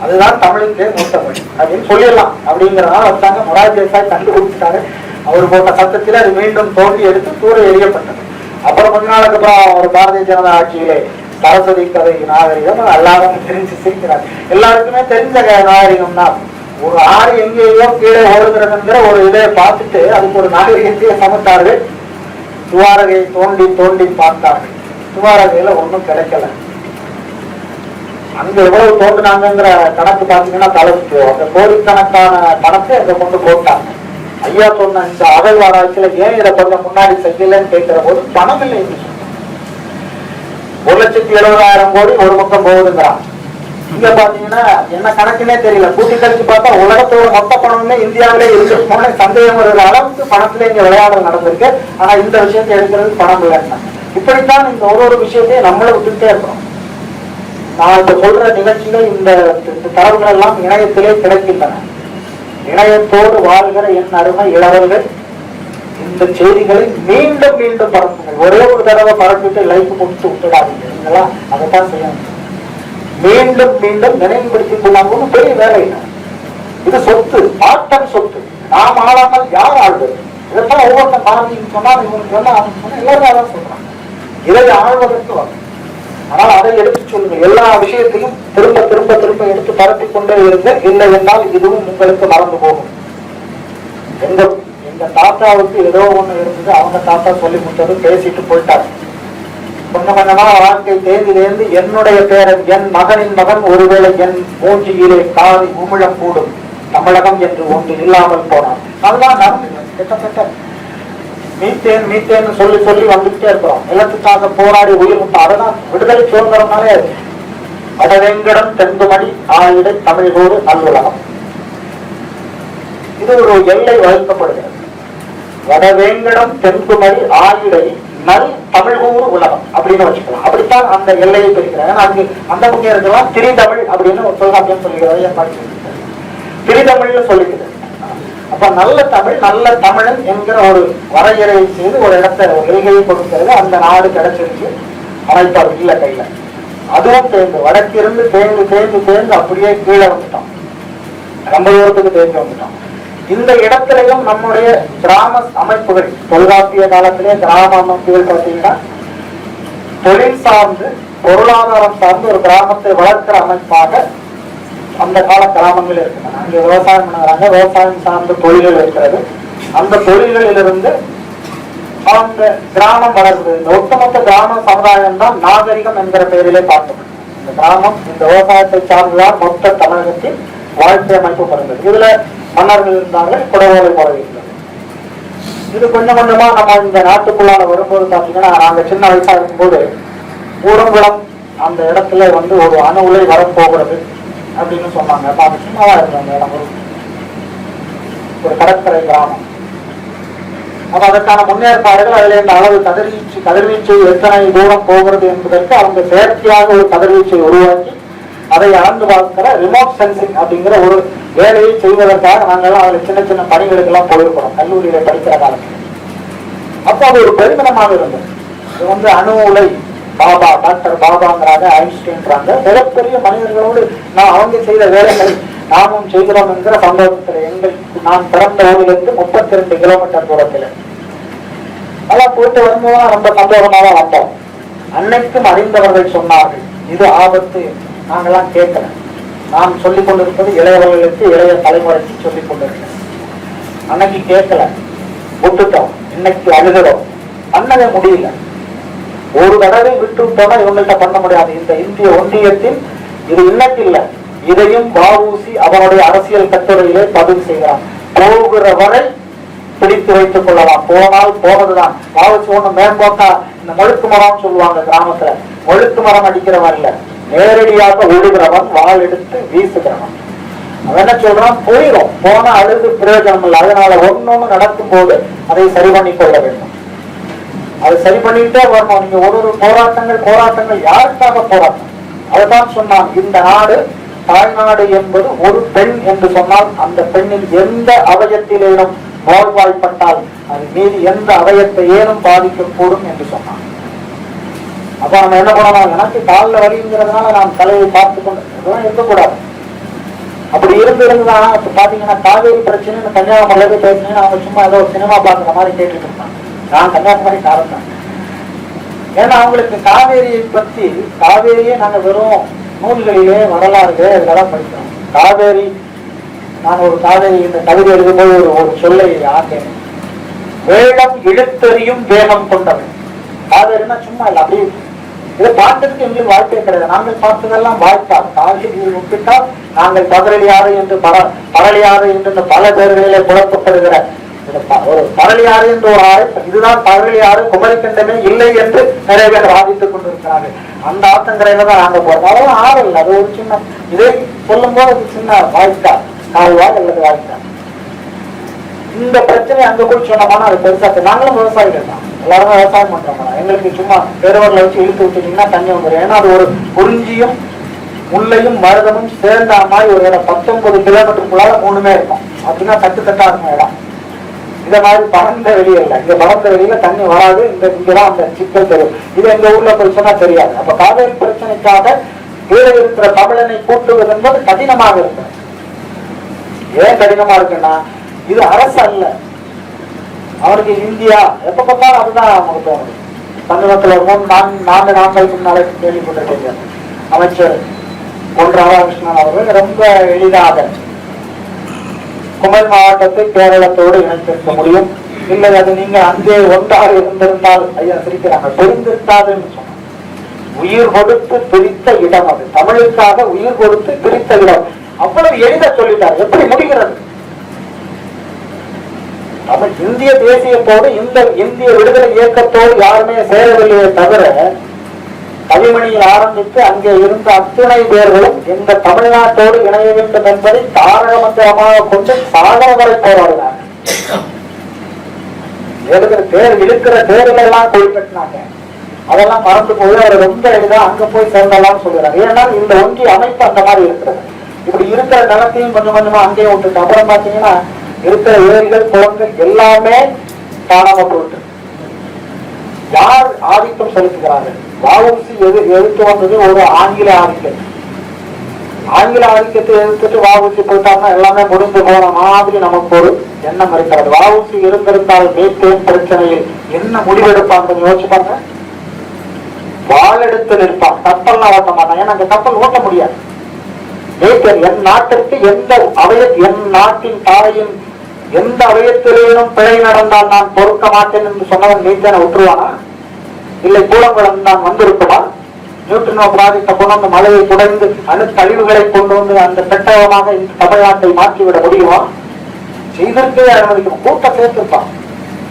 அதுதான் தமிழுக்கு மூத்த மொழி அப்படின்னு சொல்லிடலாம். அப்படிங்கிறதுனால வச்சாங்க. மொராஜி தேசாய் கண்டுபிடிச்சிட்டாரு. அவர் போட்ட சத்தத்தில் அது மீண்டும் தோண்டி எடுத்து தூர எறியப்பட்டது. அப்புறம் கொஞ்ச நாளுக்கு அப்புறம் ஒரு பாரதிய ஜனதா ஆட்சியிலே சரஸ்வதி கதை நாகரிகம் எல்லாரும் தெரிஞ்சு சிரிக்கிறார். எல்லாருக்குமே தெரிஞ்ச நாகரிகம்னா ஒரு ஆறு எங்கேயோ கீழே ஓடுகிறதுங்கிற ஒரு இதை பார்த்துட்டு அதுக்கு ஒரு நாகரிகத்தையே சமைத்தார்கள். துவாரகையை தோண்டி தோண்டி பார்த்தார்கள். துவாரகையில ஒன்றும் கிடைக்கல. அங்க எவ்வளவு தோண்டினாங்கிற கணக்கு பார்த்தீங்கன்னா தலைப்பு அந்த கோடிக்கணக்கான கணக்கு அங்க கொண்டு போட்டாங்க. ஐயா சொன்ன இந்த அகழ்வாராய்ச்சியில ஏன் இதை கொஞ்சம் முன்னாடி செய்யலன்னு கேட்கிற போது பணம் இல்லை. 1,70,000 கோடி ஒரு பக்கம் போகுதுங்கிறான். இங்க பாத்தீங்கன்னா என்ன கணக்குன்னே தெரியல. கூட்டி கழிச்சு பார்த்தா உலகத்தோட மொத்த பணமே இந்தியாவிலே இருக்கு. சந்தேகம் ஒரு அளவுக்கு பணத்துல இங்க விளையாடல் நடந்திருக்கு. ஆனா இந்த விஷயத்தை எடுக்கிறதுக்கு பணம் இல்லைன்னா இப்படித்தான் இந்த ஒரு விஷயத்தையே நம்மள விட்டுட்டே இருக்கிறோம். நான் இப்ப சொல்ற நிகழ்ச்சிகள் இந்த தரவுகள் எல்லாம் இணையத்திலே கிடைக்கின்றன. இணையத்தோடு வாழ்கிற என் அருமை இளவர்கள் இந்த செய்திகளை மீண்டும் மீண்டும் பரப்புங்கள். ஒரே ஒரு தடவை பரப்பிட்டு லைக் கொடுத்து விட்டுடாதீங்க. நீங்களா அதைத்தான் செய்யணும். மீண்டும் மீண்டும் நினைவுபடுத்திக் கொள்ளாம பெரிய வேலை இல்லை. இது சொத்து, பாட்டன் சொத்து. நாம் ஆளாமல் யார் ஆள்வது? இதெல்லாம் ஒவ்வொருத்தன் பாரதின்னு சொன்னா இவங்களுக்கு சொன்னா அவங்க சொன்னா எல்லாரும் அதான் சொல்றாங்க. இதை ஆழ்வதற்கு வரும். ஆனால் அதை எடுத்து சொல்லுங்க. எல்லா விஷயத்தையும் திரும்ப திரும்ப திரும்ப எடுத்து பரப்பிக் கொண்டே இருங்க. இல்லை என்றால் இதுவும் உங்களுக்கு மறந்து போகும். எங்க தாத்தாவுக்கு ஏதோ ஒண்ணு இருந்தது. அவங்க தாத்தா சொல்லி கொடுத்தது பேசிட்டு போயிட்டாரு. கொஞ்சம் கொஞ்சமா வாழ்க்கை தேர்ந்து என்னுடைய பேரன், என் மகனின் மகன் ஒருவேளை என் மூஞ்சியிலே காதி உமிழம் கூடும் தமிழகம் என்று ஒன்று இல்லாமல் போனான். அதுதான் நடந்தது. கிட்டத்தட்ட மீத்தேன்னு சொல்லி சொல்லி வந்துகிட்டே இருக்கிறோம். நிலத்துக்காக போராடி உயிர் விட்டோம். அதெல்லாம் விடுதலை சுதந்திரம்னாலே வடவேங்கடம் தென்குமடி ஆயிடை தமிழ்கோடு நல்லுலகம். இது ஒரு எல்லை வகுக்கப்படுகிறது. வடவேங்கடம் தென்குமடி ஆயிடை நல் தமிழ்கூறு உலகம் அப்படின்னு வச்சுக்கலாம். அப்படித்தான் அந்த எல்லையை பிரிக்கிறாங்க. அதுக்கு அந்த பக்கம் இருக்கலாம் திரிதமிழ் அப்படின்னு ஒரு தொல்காப்பியம் சொல்லுகிறது. திரிதமிழ்னு சொல்லிக்குது. அப்ப நல்ல தமிழ், நல்ல தமிழன் என்கிற ஒரு வரையறை செய்து ஒரு இடத்தை எல்கையை கொடுக்கிறது. அந்த நாடு கிடைச்சிருக்கு. அமைப்பார் இல்ல கையில. அதுவும் தேர்ந்து வடக்கிருந்து தேர்ந்து தேர்ந்து தேர்ந்து அப்படியே கீழே வந்துட்டோம். ரொம்ப தூரத்துக்கு தேர்ந்து வந்துட்டோம். இந்த இடத்திலையும் நம்முடைய கிராம அமைப்புகள் தொல்காப்பிய காலத்திலே கிராம அமைப்புகள் பார்த்தீங்கன்னா தொழில் சார்ந்து பொருளாதாரம் சார்ந்து ஒரு கிராமத்தை வளர்க்கிற அமைப்பாக அந்த கால கிராமங்கள் இருக்கின்றன. அங்கே விவசாயம் பண்ணுறாங்க. விவசாயம் சார்ந்த தொழில்கள் இருக்கிறது. அந்த தொழில்களிலிருந்து அந்த கிராமம் வளர்ந்து இந்த ஒட்டுமொத்த கிராம சமுதாயம் தான் நாகரிகம் என்கிற பெயரிலே பார்க்கப்படும். இந்த கிராமம் இந்த விவசாயத்தை சார்ந்துதான் மொத்த தமிழகத்தின் வாழ்க்கை அமைப்பு பிறந்தது. இதுல மன்னர்கள் இருந்தாங்க, குடவோலை போல இருந்தது. இது கொஞ்சம் கொஞ்சமா நம்ம இந்த நாட்டுக்குள்ளால வரும்போது பாத்தீங்கன்னா, நாங்க சின்ன வயசா இருக்கும்போது கூடங்குளம் அந்த இடத்துல ஒரு அணு உலை வரப்போகிறது அப்படின்னு சொன்னாங்க. அப்ப அது சின்னவா இருந்தாங்க இடம், ஒரு கடற்கரை கிராமம். அப்ப அதற்கான முன்னேற்பாடுகள், அதுல இந்த அளவு கதிர்வீச்சு எத்தனை தூரம் போகிறது என்பதற்கு அவங்க செயற்கையாக ஒரு கதிர்வீச்சை உருவாக்கி அதை அளந்து பார்க்கிற ரிமோட் சென்சிங் அப்படிங்கிற ஒரு வேலையை செய்வதற்காக நாங்கள்லாம் அதில் சின்ன சின்ன பணிகளுக்கு எல்லாம் போயிருக்கிறோம் கல்லூரியில படிக்கிற காலத்தில். அப்போ அது ஒரு பெருமிதமாக இருந்தது. இது அணு உலை பாபா, டாக்டர் பாபாங்கிறாங்க, ஐன்ஸ்டீன்றாங்க, மிகப்பெரிய மனிதர்களோடு அவங்க செய்த வேலைகளை நாமும் செய்கிறோம் என்கிற சந்தோஷத்தில் நான் பிறந்த ஊரிலிருந்து 32 கிலோமீட்டர் தூரத்தில் அதெல்லாம் போயிட்டு வரும்போது ரொம்ப சந்தோஷமாக தான் வந்தோம். அன்னைக்கும் அறிந்தவர்கள் சொன்னார்கள் இது ஆபத்து. நாங்கெல்லாம் கேட்கல. நாம் சொல்லிக் கொண்டிருப்பது இளையவர்களுக்கு, இளைய தலைமுறைக்கு சொல்லிக் கொண்டிருக்கிறேன். அன்னைக்கு கேட்கல, விட்டுட்டோம். இன்னைக்கு அழுகிறோம், பண்ணவே முடியல. ஒரு தடவை விட்டு விட்டோம்னா இவங்கள்ட்ட பண்ண முடியாது. இந்த இந்திய ஒன்றியத்தில் இது இன்னைக்கு இல்லை, இதையும் வ.உ.சி அவருடைய அரசியல் கட்டுரையிலே பதிவு செய்கிறார். போகிற வரை பிடித்து வைத்துக் கொள்ளலாம், போனால் போனதுதான். வ.உ.சி ஒண்ணு மேம்போக்கா இந்த மொழுக்கு மரம் சொல்லுவாங்க கிராமத்துல, மொழுக்கு மரம் அடிக்கிறவன் இல்ல, நேரடியாக ஓடுகிறவன், வாள் எடுத்து வீசுகிறவன். அவன் என்ன சொல்றான், போயிடும், போனா அழுது பிரயோஜனம் இல்லை. அதனால ஒன்னொன்னு நடக்கும் போது அதை சரி பண்ணி கொள்ள வேண்டும். அதை சரி பண்ணிட்டே வரணும். நீங்க ஒரு போராட்டங்கள் யாருக்காக போராட்டம்? அதுதான் சொன்னான், இந்த நாடு தாய்நாடு என்பது ஒரு பெண் என்று சொன்னால் அந்த பெண்ணின் எந்த அவயத்திலேனும் நோய்வாய்ப்பட்டால் அது மீது எந்த அவயத்தை ஏனும் பாதிக்கக்கூடும் என்று சொன்னான். அப்ப நம்ம என்ன பண்ணணும், எனக்கு காலில் வலிங்கிறதுனால நான் தலையை பார்த்து கொண்டு இருக்கக்கூடாது. அப்படி இருந்துதான் இப்ப பாத்தீங்கன்னா காவேரி பிரச்சனை கன்னியாகுமரியில பேசினேன்னு அவங்க சும்மா ஏதோ சினிமா பார்க்குற மாதிரி கேட்டுட்டு இருந்தாங்க. நான் கன்னியாகுமரி காரணம் தான். ஏன்னா அவங்களுக்கு காவேரியை பத்தி, காவேரியே நாங்க வெறும் நூல்களிலே வரலாறுகளே இதெல்லாம் படிக்கிறோம். காவேரி, நான் ஒரு காவேரி இந்த கவிதை எழுதும்போது ஒரு சொல்லை ஆட்டேன், வேடம் இழுத்தறியும் வேகம் கொண்டவன். காவேரினா சும்மா இல்லை, அப்படி இதை பார்த்ததுக்கு எங்களுக்கு வாய்ப்பே கிடையாது. நாங்கள் பார்த்ததெல்லாம் வாய்ப்பால் காவிரி ஒப்பிட்டால் நாங்கள் பகரளியாறு என்று பரளியாறு என்று பல பேர்களிலே குழப்பப்படுகிற ஒரு பரளியாறு என்று ஒரு ஆறு, இதுதான் பகரளியாறு, குமரிக்கண்டமே இல்லை என்று நிறைய பேர் வாதித்துக் கொண்டிருக்கிறார்கள். அந்த ஆத்தங்கரையில தான் நாங்க போறோம். அதெல்லாம் ஆறு இல்லை, அது ஒரு சின்ன, இதை சொல்லும் போது அது சின்ன வாய்க்கால், கால்வாய் அல்லது வாய்க்கால். இந்த பிரச்சனை அங்க போய் சொன்னோம்னா அது பெருசா. நாங்களும் விவசாயிகள் தான், எல்லாருமே விவசாயம் பண்றோம். எங்களுக்கு சும்மா பெருவரில் வச்சு இழுத்து விட்டுட்டீங்கன்னா தண்ணி வந்துடும். ஏன்னா அது ஒரு குறிஞ்சியும் முல்லையும் மருதமும் சேர்ந்த மாதிரி ஒரு இடம். 19 கிலோமீட்டருக்குள்ளால 3மே இருக்கும். அப்படின்னா தட்டா இருக்கும் இடம். இந்த மாதிரி பறந்த வெளியே இல்லை. இங்க பறந்த வெளியில தண்ணி வராது. இங்கதான் அந்த சிக்கல் தெரியும். இது எங்க ஊர்ல போய் சொன்னா தெரியாது. அப்ப காவேரி பிரச்சனைக்காக கீழே இருக்கிற தமிழனை கூட்டுவது என்பது கடினமாக இருக்கு. ஏன் கடினமா இருக்குன்னா, இது அரசு அல்ல, அவருக்கு இந்தியா. எப்ப பார்த்தாலும் அதுதான் அவங்களுக்கு தோணுது. சமீபத்தில் 4 நாட்களுக்கு முன்னாலே கேள்விப்பட்டிருக்கீங்க, அமைச்சர் பொன் ராதாகிருஷ்ணன் அவர்கள் ரொம்ப எளிதாக குமரி மாவட்டத்தை கேரளத்தோடு இணைத்திருக்க முடியும். இல்லை, அது நீங்க அங்கே ஒன்றாக இருந்திருந்தால், ஐயா சிரிக்கிறாங்க, தெரிந்திருக்காதுன்னு சொன்னாங்க. உயிர் கொடுத்து பிரித்த இடம் அது, தமிழுக்காக உயிர் கொடுத்து பிரித்த இடம். அவ்வளவு எளித சொல்லிட்டார். எப்படி முடிகிறது? தமிழ் இந்திய தேசியத்தோடு இந்த இந்திய விடுதலை இயக்கத்தோடு யாருமே சேரவில்லையே தவிர, கவிமணியில் ஆரம்பித்து அங்கே இருந்த அத்துணை பேர்களும் இந்த தமிழ்நாட்டோடு இணைய வேண்டும் என்பதை தாரக மந்திரமாக கொண்டு சாகர வரை போராடினார். இழுக்கிற தேர்தல் எல்லாம் குறிப்பிட்டாங்க. அதெல்லாம் மறந்து போய் அவர் ரொம்ப எளிதா அங்க போய் சேர்ந்தெல்லாம் சொல்கிறார். ஏன்னா இந்த ஒன்றிய அமைப்பு அந்த மாதிரி இருக்கிறது. இப்படி இருக்கிற நிலத்தையும் கொஞ்சம் கொஞ்சமா அங்கேயே விட்டுட்டு அப்புறம் பாத்தீங்கன்னா இருக்கிற ஏரிகள் குளங்கள் எல்லாமே காணாம போயிட்டு. யார் ஆதிக்கம் செலுத்துகிறார்கள்? வ.உ.சி எதிர்த்து வந்தது ஒரு ஆங்கில ஆதிக்கம். ஆங்கில ஆதிக்கத்தை எதிர்த்துட்டு வ.உ.சி போயிட்டாங்கன்னா எல்லாமே முடிந்து போன மாதிரி நமக்கு ஒரு எண்ணம் இருக்கிறது. வ.உ.சி இருந்திருந்தால் மீத்தேன் பிரச்சனையில் என்ன முடிவெடுப்பாங்க யோசிப்பாங்க. வாள் எடுத்து நிற்பான், கப்பல்லாம் ஓட்ட மாட்டான். ஏன்னா அந்த கப்பல் ஓட்ட முடியாது. என் நாட்டிற்கு என் நாட்டின் தாயின் எந்த அவயத்திலேனும் பிழை நடந்தால் நான் பொறுக்க மாட்டேன் என்று சொன்னவன் நீத்தனை விட்டுருவானா? இல்லை, கூடங்குளம் தான் வந்திருக்குமா? நியூட்ரினோ ப்ராஜெக்டை கொண்டு வந்து மலையை குடைந்து அணு கழிவுகளை கொண்டு வந்து அந்த பெட்டகமாக இந்த தமிழ்நாட்டை மாற்றிவிட முடியுமா? செய்திருக்கவே அனுமதிக்கும். கூட்டம் சேர்த்திருப்பான்.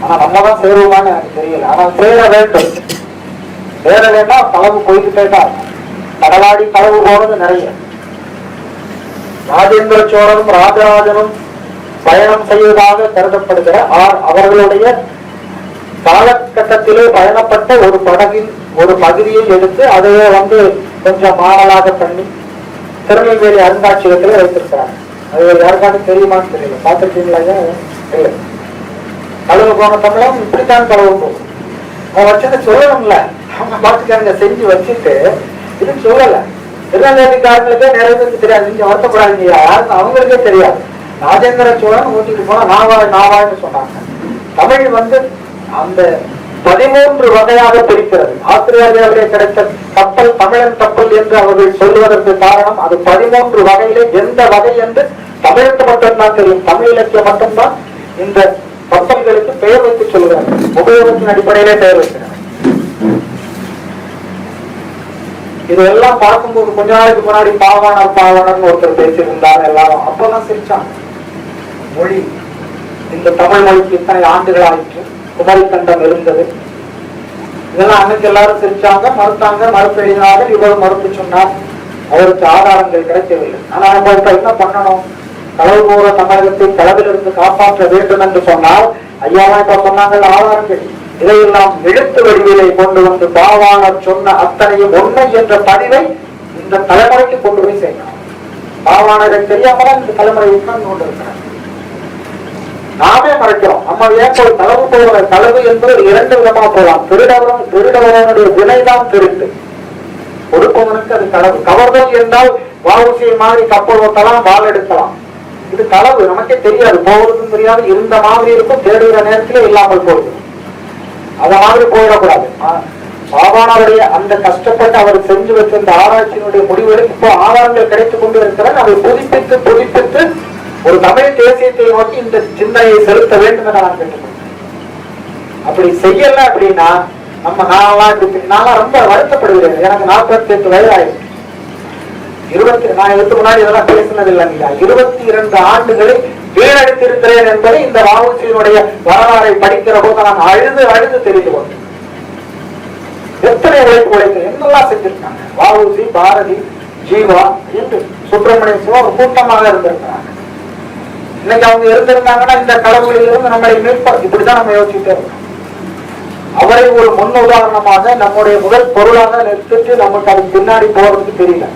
ஆனா நம்ம தான் சேருவோமான்னு எனக்கு தெரியல. ஆனா சேர வேண்டும். சேர வேண்டாம், களவு போய்கிட்டே தான். கடலாடி களவு போனது நிறைய. ராஜேந்திர சோழனும் ராஜராஜனும் பயணம் செய்வதாக கருதப்படுகிற அவர்களுடைய காலகட்டத்திலே பயணப்பட்ட ஒரு படகின் ஒரு பகுதியை எடுத்து அதையே கொஞ்சம் மாடலாக பண்ணி திருநெல்வேலி அருங்காட்சியகத்துல வைத்திருக்கிறாங்க. அது யாருக்காவது தெரியுமான்னு தெரியல. பார்த்துருக்கீங்களா? இல்லை. கழுவு போன தமிழம் இப்படித்தான் கழுவு போகும். அவன் வச்சதை சொல்லணும்ல, அவங்க பார்த்துக்காரங்க செஞ்சு வச்சுட்டு இது சொல்லல. திருநெல்வேலிக்காரங்களுக்கே நிறைய பேருக்கு தெரியாது. நீங்க வருத்தப்படாதீங்க, யாருன்னு அவங்களுக்கே தெரியாது. ராஜேந்திர சோழன் ஊட்டிட்டு போனா நாவாய்னு சொன்னாங்க. தமிழ் அந்த 13 வகையாக பிரிக்கிறது. ஆஸ்திரேலியாவிலே கிடைத்த கப்பல் தமிழன் கப்பல் என்று அவர்கள் சொல்லுவதற்கு காரணம் அது 13 வகையிலே எந்த வகை என்று தமிழுக்கு மட்டும்தான் தெரியும். தமிழ் இலக்கியம் மட்டும்தான் இந்த கப்பல்களுக்கு பெயர் வைத்து சொல்லுகிறார்கள். உபயோகத்தின் அடிப்படையிலே பெயர் வைக்கிறார். இதெல்லாம் பார்க்கும்போது கொஞ்ச நாளைக்கு முன்னாடி பாவாணர் ஒருத்தர் பேசியிருந்தார். எல்லாரும் அப்பதான் சிரிச்சாங்க. மொழி, இந்த தமிழ் மொழிக்கு இத்தனை ஆண்டுகள் ஆயிற்று, குமரி கண்டம் இருந்தது. இதெல்லாம் அன்னைக்கு எல்லாரும் சிரிச்சாங்க, மறுத்தாங்க, மறுப்பு எழுதினார்கள். இவர் மறுப்பு சொன்னார். அவருக்கு ஆதாரங்கள் கிடைக்கவில்லை. ஆனா நம்ம இப்ப என்ன பண்ணணும்? களவு போற தமிழகத்தை களவிலிருந்து காப்பாற்ற வேண்டும் என்று சொன்னால் ஐயாவா இப்ப சொன்னாங்க ஆதாரங்கள். இதையெல்லாம் எழுத்து வடிவிலை கொண்டு பாவாணர் சொன்ன அத்தனையும் உண்மை என்ற பதிவை இந்த தலைமுறைக்கு கொண்டு போய் செய்யணும். பாவாணரை தெரியாமதான் இந்த தலைமுறை உட்கார்ந்து கொண்டு இருக்கிறார். நாமே மறைக்கிறோம். நம்ம ஏன் போய் களவு போகிற களவு என்பது 2 விதமா போகலாம். திருடவனுடைய வினைதான் திருட்டு, கொடுப்பவனுக்கு அது களவு. கவர்தல் என்றால் வாவுசியை மாதிரி கப்பல் ஓட்டலாம், வால் எடுக்கலாம். இது களவு, நமக்கே தெரியாது, போவதுக்கும் தெரியாது, இருந்த மாதிரி இருக்கும், தேடுகிற நேரத்திலே இல்லாமல் போகுது. அத மாதிரி போயிடக்கூடாது. பாவாணருடைய அந்த கஷ்டப்பட்டு அவர் செஞ்சு வச்சிருந்த ஆராய்ச்சியினுடைய முடிவுகளை இப்போ ஆதாரங்கள் கிடைத்துக் கொண்டு இருக்கிறார். அதை புதுப்பித்து ஒரு தமிழ் தேசியத்தை நோக்கி இந்த சிந்தனையை செலுத்த வேண்டும் என நான் கேட்டுக்கொண்டேன். அப்படி செய்யல அப்படின்னா நான் ரொம்ப வருத்தப்படுகிறேன். எனக்கு 48 வயது ஆயிடுச்சு. நான் இதுக்கு முன்னாடி இதெல்லாம் பேசினது இல்லைங்களா? 22 ஆண்டுகளை வீணடித்திருக்கிறேன் என்பதை இந்த வாவுசியினுடைய வரலாறை படிக்கிற போது நான் அழுது தெரிந்து கொண்டேன். எத்தனை உழைப்பு என்னெல்லாம் செஞ்சிருக்காங்க. வாவுசி, பாரதி, ஜீவா என்று சுப்பிரமணிய சிவா ஒரு கூட்டமாக இருந்திருக்கிறாங்க. இன்னைக்கு அவங்க இருந்திருந்தாங்கன்னா இந்த களவுகளில் இருந்து நம்மளை மீட்பார். இப்படிதான் நம்ம யோசிச்சுட்டே இருக்கோம். அவரை ஒரு முன் உதாரணமாக நம்முடைய முதல் பொருளாக நிறுத்திட்டு நமக்கு அது பின்னாடி போறதுக்கு தெரியல.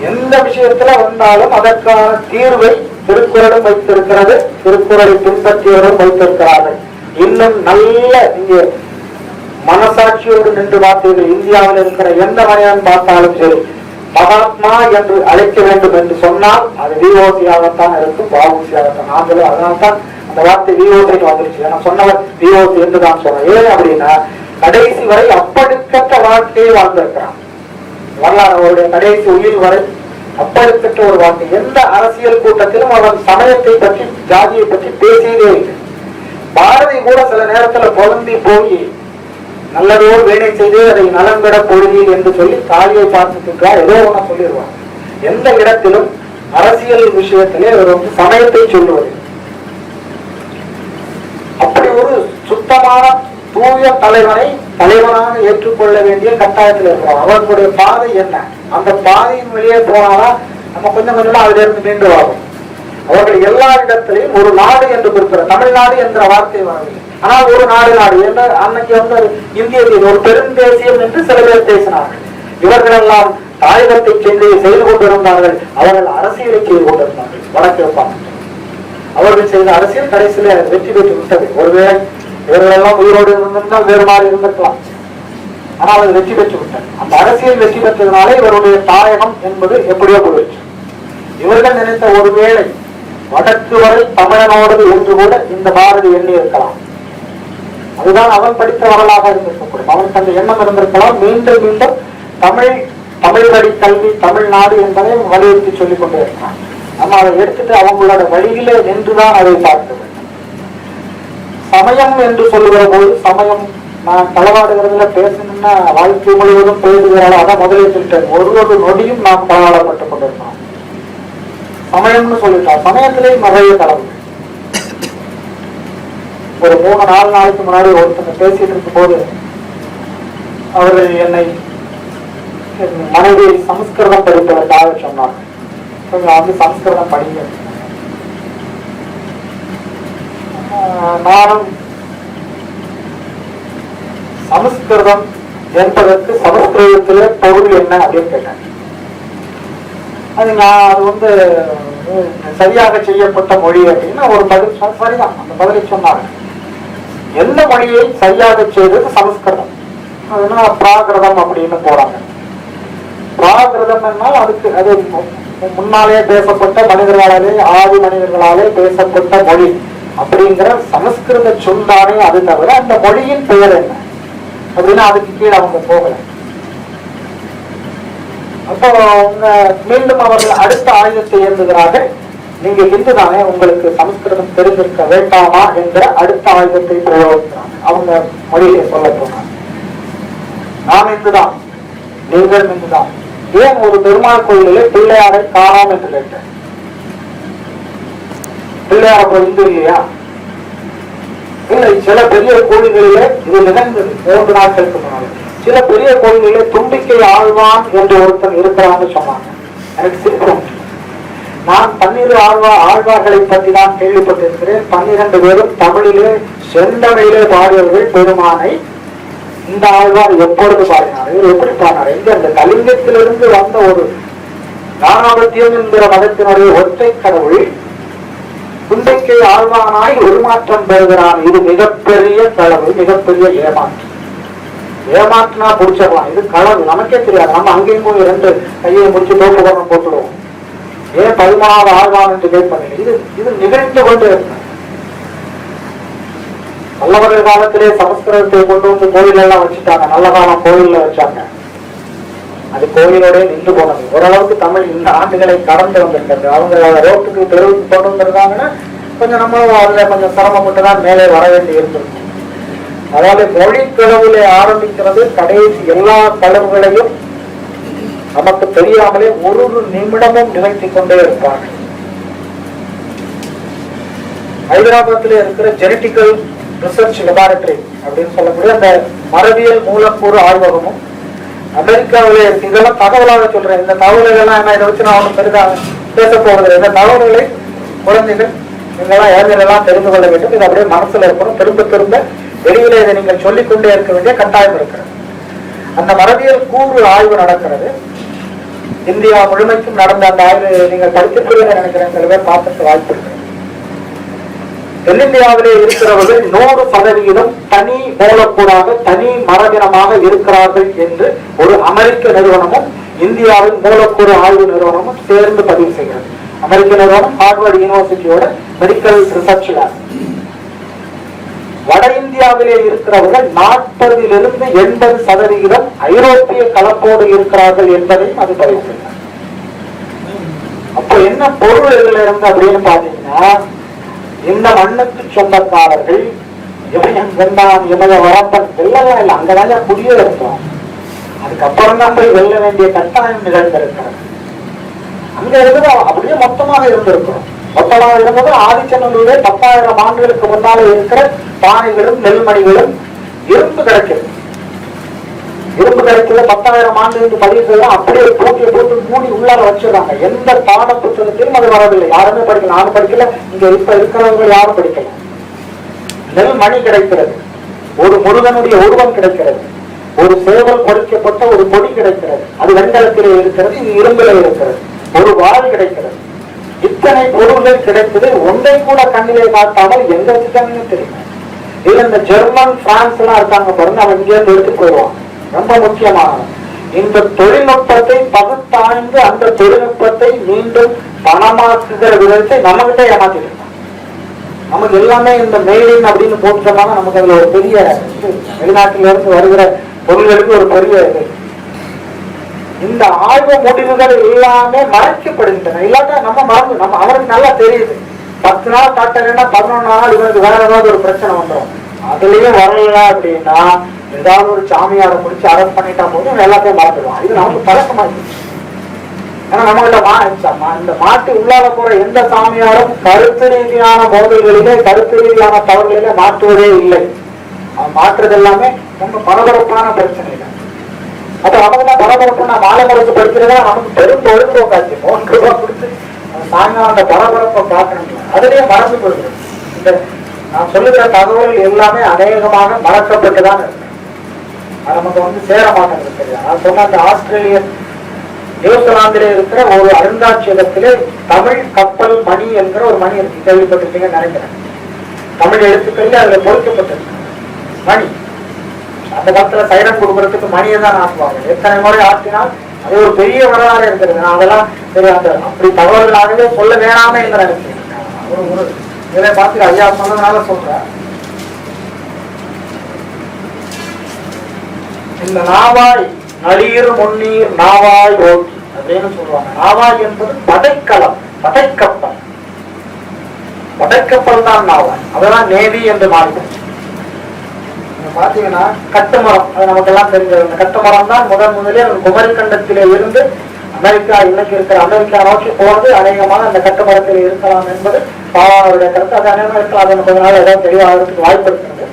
எந்த விஷயத்துல வந்தாலும் அதற்கான தீர்வை திருக்குறளும் வைத்திருக்கிறது, திருக்குறளை பின்பற்றியவரும் வைத்திருக்கிறார்கள். இன்னும் நல்ல இங்கே மனசாட்சியோடு நின்று பார்த்தீர்கள். இந்தியாவில் இருக்கிற எந்த மனிதன் பார்த்தாலும் சரி, மகாத்மா என்று அழைக்க வேண்டும் என்று சொன்னால் அது விஓசியாகத்தான் இருக்கும், வாவுசியாகத்தான். நாங்களும் அதனால்தான் அந்த வார்த்தை விஓசின்னு வந்துருச்சு. நான் சொன்னவர் விஓசி என்று தான் சொன்னேன். ஏன் அப்படின்னா கடைசி வரை அப்படிப்பட்ட வாழ்க்கையை வாழ்ந்திருக்கிறான். வரலாறு அவருடைய கடைசி உயிர் வரை அப்படிப்பட்ட ஒரு வாழ்க்கை. எந்த அரசியல் கூட்டத்திலும் அவன் சமயத்தை பற்றி, ஜாதியை பற்றி பேசியதே இல்லை. பாரதி கூட சில நேரத்துல பொருந்தி போய் நல்லதோடு வேலை செய்து அதை நலம்பிட பொழுதில் என்று சொல்லி தாலியை பார்த்துட்டு ஏதோ ஒண்ணு சொல்லிடுவாங்க. எந்த இடத்திலும் அரசியல் விஷயத்திலே அவர் சமயத்தை சொல்லுவது. அப்படி ஒரு சுத்தமான தூய தலைவனாக ஏற்றுக்கொள்ள வேண்டிய கட்டாயத்தில் இருக்கிறோம். அவர்களுடைய பாதை என்ன? அந்த பாதையின் வெளியே போனாதான் நம்ம கொஞ்சம் அதுல இருந்து மீண்டு வாழும். அவர்கள் எல்லா இடத்திலையும் ஒரு நாடு என்று குறிப்பிட, தமிழ்நாடு என்ற வார்த்தை வரவில்லை. ஆனால் ஒரு நாடு என்ற அன்னைக்கு இந்திய ஒரு பெருந்தேசியம் என்று சில பேர் பேசினார்கள். இவர்கள் எல்லாம் தாயகத்தை செய்து கொண்டிருந்தார்கள். அவர்கள் அரசியலை செய்து கொண்டிருந்தார்கள். வடக்கு அவர்கள் செய்த அரசியல் கடைசியில வெற்றி பெற்று விட்டது. ஒருவேளை இவர்களெல்லாம் உயிரோடு இருந்திருந்தால் வேறு மாதிரி இருந்திருக்கலாம். ஆனால் அது வெற்றி பெற்று விட்டது. அந்த அரசியல் வெற்றி பெற்றதுனால இவருடைய தாயகம் என்பது எப்படியோ போயிடுச்சு. இவர்கள் நினைத்த ஒருவேளை வடக்கு வரை தமிழனோடு என்று கூட இந்த பாரதி எண்ணி இருக்கலாம். அதுதான் அவன் படித்த வரலாக இருந்திருக்கக்கூடும். அவனுக்கு அந்த எண்ணம் இருந்திருக்கலாம். மீண்டும் மீண்டும் தமிழ் வழி கல்வி, தமிழ்நாடு என்பதை வலியுறுத்தி சொல்லிக் கொண்டே இருக்கான். நம்ம அதை எடுத்துட்டு அவங்களோட வழியிலே நின்றுதான் அதை பார்க்க வேண்டும். சமயம் என்று சொல்லுகிற போது, சமயம் நான் களவாடுகிறதுல பேசணும்னா வாழ்க்கை முழுவதும் பேசுகிறாள். அதான் முதலே சொல்லிட்டேன். ஒரு நொடியும் நாம் களவாடப்பட்டுக் கொண்டிருக்கிறோம். சமயம்னு சொல்லிட்டா சமயத்திலே நிறைய களவு. ஒரு 3-4 நாளைக்கு முன்னாடி ஒருத்தங்க பேசிட்டு இருக்கும் போது அவர்கள் என்னை மனைவி சமஸ்கிருதம் படிப்பதற்காக சொன்னாங்க. கொஞ்சம் வந்து சமஸ்கிருதம் படிங்க. நானும் சமஸ்கிருதம் என்பதற்கு சமஸ்கிருதத்திலே பொருள் என்ன அப்படின்னு கேட்டேன். அது வந்து சரியாக செய்யப்பட்ட மொழி அப்படின்னா ஒரு பதில் சரிதான். அந்த பதிலை சொன்னாங்க. எந்த மொழியை சரியாக செய்தது சமஸ்கிருதம். அதுனா பிராகிருதம் அப்படின்னு போறாங்க. பிராகிருதம் என்னால் அதுக்கு அது முன்னாலே பேசப்பட்ட மனிதர்களாலே ஆதி மனிதர்களாலே பேசப்பட்ட மொழி அப்படிங்கிற சமஸ்கிருத சொல்லானே. அது தவிர அந்த மொழியின் பெயர் என்ன அப்படின்னா அதுக்கு கீழே அவங்க போகல. அப்போ மீண்டும் அவர்கள் அடுத்த ஆயுதத்தை ஏந்துகிறார்கள். நீங்க ஹிந்து தானே, உங்களுக்கு சமஸ்கிருதம் தெரிஞ்சிருக்க வேண்டாமா என்கிற அடுத்த ஆயுதத்தை பிரயோகிக்கிறாங்க. அவங்க மொழியை சொல்ல போனாங்க. நான் இந்துதான், நீங்கள் இந்துதான், ஏன் ஒரு பெருமாள் கோயிலிலே பிள்ளையாரை காணோம் என்று கேட்டேன். பிள்ளையார் அப்போ இந்து இல்லையா? இல்லை. சில பெரிய கோயில்களிலே இது நிகழ்ந்தது 3 நாட்களுக்கு முன்னாடி. சில பெரிய கோயில்களிலே தும்பிக்கை ஆழ்வான் என்று ஒருத்தன் இருக்கிறான்னு சொன்னாங்க. எனக்கு சிரிக்கும். நான் 12 ஆழ்வார்களை பற்றி தான் கேள்விப்பட்டிருக்கிறேன். 12 பேரும் தமிழிலே செந்தமிழிலே பாடியவர்கள் பெருமானை. இந்த ஆழ்வார் எப்பொழுது பாடினார், இவர் எப்படி பாடினார்? இந்த கலிங்கத்திலிருந்து வந்த ஒரு நானாபத்தியம் என்கிற மதத்தினுடைய ஒற்றை கடவுள் தும்பிக்கை ஆழ்வானாய் உருமாற்றம் பெறுகிறான். இது மிகப்பெரிய களவு, மிகப்பெரிய ஏமாற்றம். ஏமாற்றினா பிடிச்சிடலாம், இது களவு. நமக்கே தெரியாது. நம்ம அங்கேயும் போய் 2 கையை முடிச்சு தோப்பு பணம் போட்டுடுவோம். ஏன் 13வது ஆழ்வான் என்று கேட்பதில்லை. இது நிகழ்ந்து கொண்டு இருக்கு. நல்லவர்கள் காலத்திலே சமஸ்கிருதத்தை கொண்டு வந்து கோயில் எல்லாம் வச்சுட்டாங்க. நல்ல காலம் கோயில்ல வச்சாங்க. அது கோயிலோட நின்று போனது. ஓரளவுக்கு தமிழ் இந்த ஆண்டுகளை கடந்து வந்திருக்கிறது. அவங்க ரோட்டுக்கு தெருவுக்கு கொண்டு வந்திருந்தாங்கன்னா கொஞ்சம் நம்மளும் அதுல கொஞ்சம் சிரமப்பட்டுதான் மேலே வர வேண்டி இருந்திருக்கும். அதாவது மொழி பிளவுல ஆரம்பிக்கிறது. கடைசி எல்லா பிளவுகளையும் நமக்கு தெரியாமலே ஒரு நிமிடமும் நிகழ்த்தி கொண்டே இருப்பாங்க. ஹைதராபாத்ல இருக்கிற ஜெனட்டிக்கல் ரிசர்ச் லெபார்டரி அப்படின்னு சொல்லக்கூடிய அந்த மரபியல் மூலக்கூறு ஆய்வகமும் அமெரிக்காவிலே இருக்கு. இதெல்லாம் தகவலாக சொல்றேன். இந்த தகவல்கள் எல்லாம் என்ன, இதை வச்சு நான் ஒன்றும் பெரிதாக பேச போவதில்லை. இந்த தகவல்களை குழந்தைகள் நீங்களாம் இளைஞர்களெல்லாம் தெரிந்து கொள்ள வேண்டும். இது அப்படியே மனசுல இருக்கணும். திரும்ப திரும்ப வெளியில இதை நீங்கள் சொல்லிக்கொண்டே இருக்க வேண்டிய கட்டாயம் இருக்கிறது. அந்த மரபியல் கூறு ஆய்வு நடக்கிறது. இந்தியா முழுமைக்கும் நடந்த அந்த ஆய்வு நீங்கள் படித்திருப்பீர்கள் நினைக்கிறேன். சில பேர் பார்த்துட்டு வாய்ப்பு இருக்கு. தென்னிந்தியாவிலே இருக்கிறவர்கள் 100% தனி மூலக்கூறாக தனி மரபினமாக இருக்கிறார்கள் என்று ஒரு அமெரிக்க நிறுவனமும் இந்தியாவின் மூலக்கூறு ஆய்வு நிறுவனமும் சேர்ந்து பதிவு செய்கிறது. அமெரிக்க நிறுவனம் ஹார்வர்ட் யூனிவர்சிட்டியோட மெடிக்கல் ரிசர்ச் லேப். வட இந்தியாவிலே இருக்கிறவர்கள் 40% 80% ஐரோப்பிய கலப்போடு இருக்கிறார்கள் என்பதையும் அது பதிவு செய்கிறார். அப்போ என்ன பொருள் இதுல இருந்து அப்படின்னு பாத்தீங்கன்னா, இந்த மண்ணுக்கு சொந்தக்காரர்கள் இமய வரப்பன் வெள்ளலாம் இல்லை, அங்கதான் புதிய இருக்கும். அதுக்கப்புறம் தான் போய் வெல்ல வேண்டிய கட்டாயம் நிகழ்ந்திருக்கிறது. அங்க இருந்தது அப்படியே மொத்தமாக இருந்திருக்கிறோம். மொத்தமாக இருந்தது ஆதிச்சநல்லூரே 10,000 ஆண்டுகளுக்கு முன்னாலே இருக்கிற பானைகளும் நெல்மணிகளும் இரும்பு கிடைக்கிறது. இரும்பு கிடைக்கல 10,000 ஆண்டு பதிவு செய்யலாம். அப்படியே போட்டு மூடி உள்ளார வச்சிருக்காங்க. எந்த பாட புத்தகத்திலும் அது வரவில்லை. யாருமே படிக்கல. நானும் படிக்கல. இங்க இப்ப இருக்கிறவங்க யாரும் படிக்கல. நெல் மணி கிடைக்கிறது. ஒரு முருகனுடைய உருவம் கிடைக்கிறது. ஒரு சேவல் பொறிக்கப்பட்ட ஒரு பொடி கிடைக்கிறது. அது வெண்கலத்திலே இருக்கிறது. இது இரும்பிலே இருக்கிறது. ஒரு வாள் கிடைக்கிறது. இத்தனை பொருள்கள் கிடைத்தது. ஒன்றை கூட கண்ணிலே காட்டாமல் எங்க வச்சுட்டாங்கன்னு தெரியும். இதுல இந்த ஜெர்மன் பிரான்ஸ் எல்லாம் இருக்காங்க பாருங்க, அவன் இங்கே இருந்து எடுத்து போயிடுவான். ரொம்ப முக்கியமானது. இந்த தொழில்நுட்பத்தை பகுத்தாய்ந்து அந்த தொழில்நுட்பத்தை மீண்டும் பணமாக்குகிற விதத்தை நம்மகிட்ட ஏமாத்திட்டு இருக்கான். நமக்கு எல்லாமே இந்த மெயிலின் அப்படின்னு போட்டுட்டோம்னா நமக்கு அதுல ஒரு பெரிய வெளிநாட்டில இருந்து வருகிற பொருள்களுக்கு ஒரு பெரிய இது. இந்த ஆய்வு முடிவுகள் எல்லாமே மறைக்கப்படுகின்றன. இல்லாட்டா நம்ம மறந்து நம்ம அவருக்கு நல்லா தெரியுது. 10 நாள் காட்டலைன்னா 11 நாள் இவனுக்கு வேற ஏதாவது ஒரு பிரச்சனை வந்துடும். அதுலயும் வரல அப்படின்னா ஏதாவது ஒரு சாமியாரை முடிச்சு அரெஸ்ட் பண்ணிட்டா போதும் எல்லாத்தையும் மறந்துடுவான். இது நமக்கு பழக்கமாயிடுச்சு. ஏன்னா நம்மகிட்ட இந்த மாட்டு உள்ளால போற எந்த சாமியாரும் கருத்து ரீதியான மோதல்களிலே கருத்து ரீதியான தவறுகளிலே மாற்றுவதே இல்லை. அவன் மாற்றுறது எல்லாமே ரொம்ப பரபரப்பான பிரச்சனை இல்லை. அப்ப நமக்கு தான் பரபரப்பு. நான் மாலை முறைக்கு படிக்கிறதா நமக்கு பெரும் பொழுதுபோக்காச்சு. 3 ரூபாய் கொடுத்து சாயங்காலம் அந்த பரபரப்பை பார்க்கணும். அதுலயே மறந்து போயிடுது. இந்த நான் சொல்லுகிற தகவல்கள் எல்லாமே அநேகமாக மறக்கப்பட்டுதான் இருக்கு. அது நமக்கு சேர மாட்டேங்குது. சரியா? நான் சொன்ன அந்த ஆஸ்திரேலியன் நியூசிலாந்திலே இருக்கிற ஒரு அருங்காட்சியகத்திலே தமிழ் கப்பல் மணி என்கிற ஒரு மணி இருக்கு. கேள்விப்பட்டிருக்கீங்கன்னு நினைக்கிறேன். தமிழ் எழுத்துக்கள் அதுல பொறிக்கப்பட்டிருக்கு மணி. அந்த காலத்துல சைரன் கொடுக்கறதுக்கு மணியை தான் ஆக்குவாங்க. எத்தனை முறை ஆக்கினால் அது ஒரு பெரிய வரலாறு இருக்கிறது. நான் அதெல்லாம் சரி அந்த அப்படி தகவல்களாகவே சொல்ல வேணாமே என்று நினைக்கிறேன். ஒரு இதை பார்த்து ஐயா சொன்னதுனால சொல்றேன். இந்த நாவாய் நளிர் முன்னீர் நாவாய் ஓகி அப்படின்னு சொல்லுவாங்க. நாவாய் என்பது படைக்கலம், படைக்கப்பல். படைக்கப்பல் தான் நாவாய். அதெல்லாம் நேவி என்று மாறிடும். பாத்தீங்கன்னா கட்டுமரம், அது நமக்கு எல்லாம் தெரிஞ்சது. அந்த கட்டுமரம் தான் முதலில் குமரி கண்டத்திலே இருந்து அமெரிக்கா, இன்னைக்கு இருக்கிற அமெரிக்கா நோக்கி போவது அநேகமாக அந்த கட்டுமரத்தில் இருக்கலாம் என்பது பாவாவுடைய கருத்து. அது அநேகமாக இருக்கலாம். அது கொஞ்ச நாள் ஏதாவது தெளிவாகிறதுக்கு வாய்ப்பு இருக்கிறது.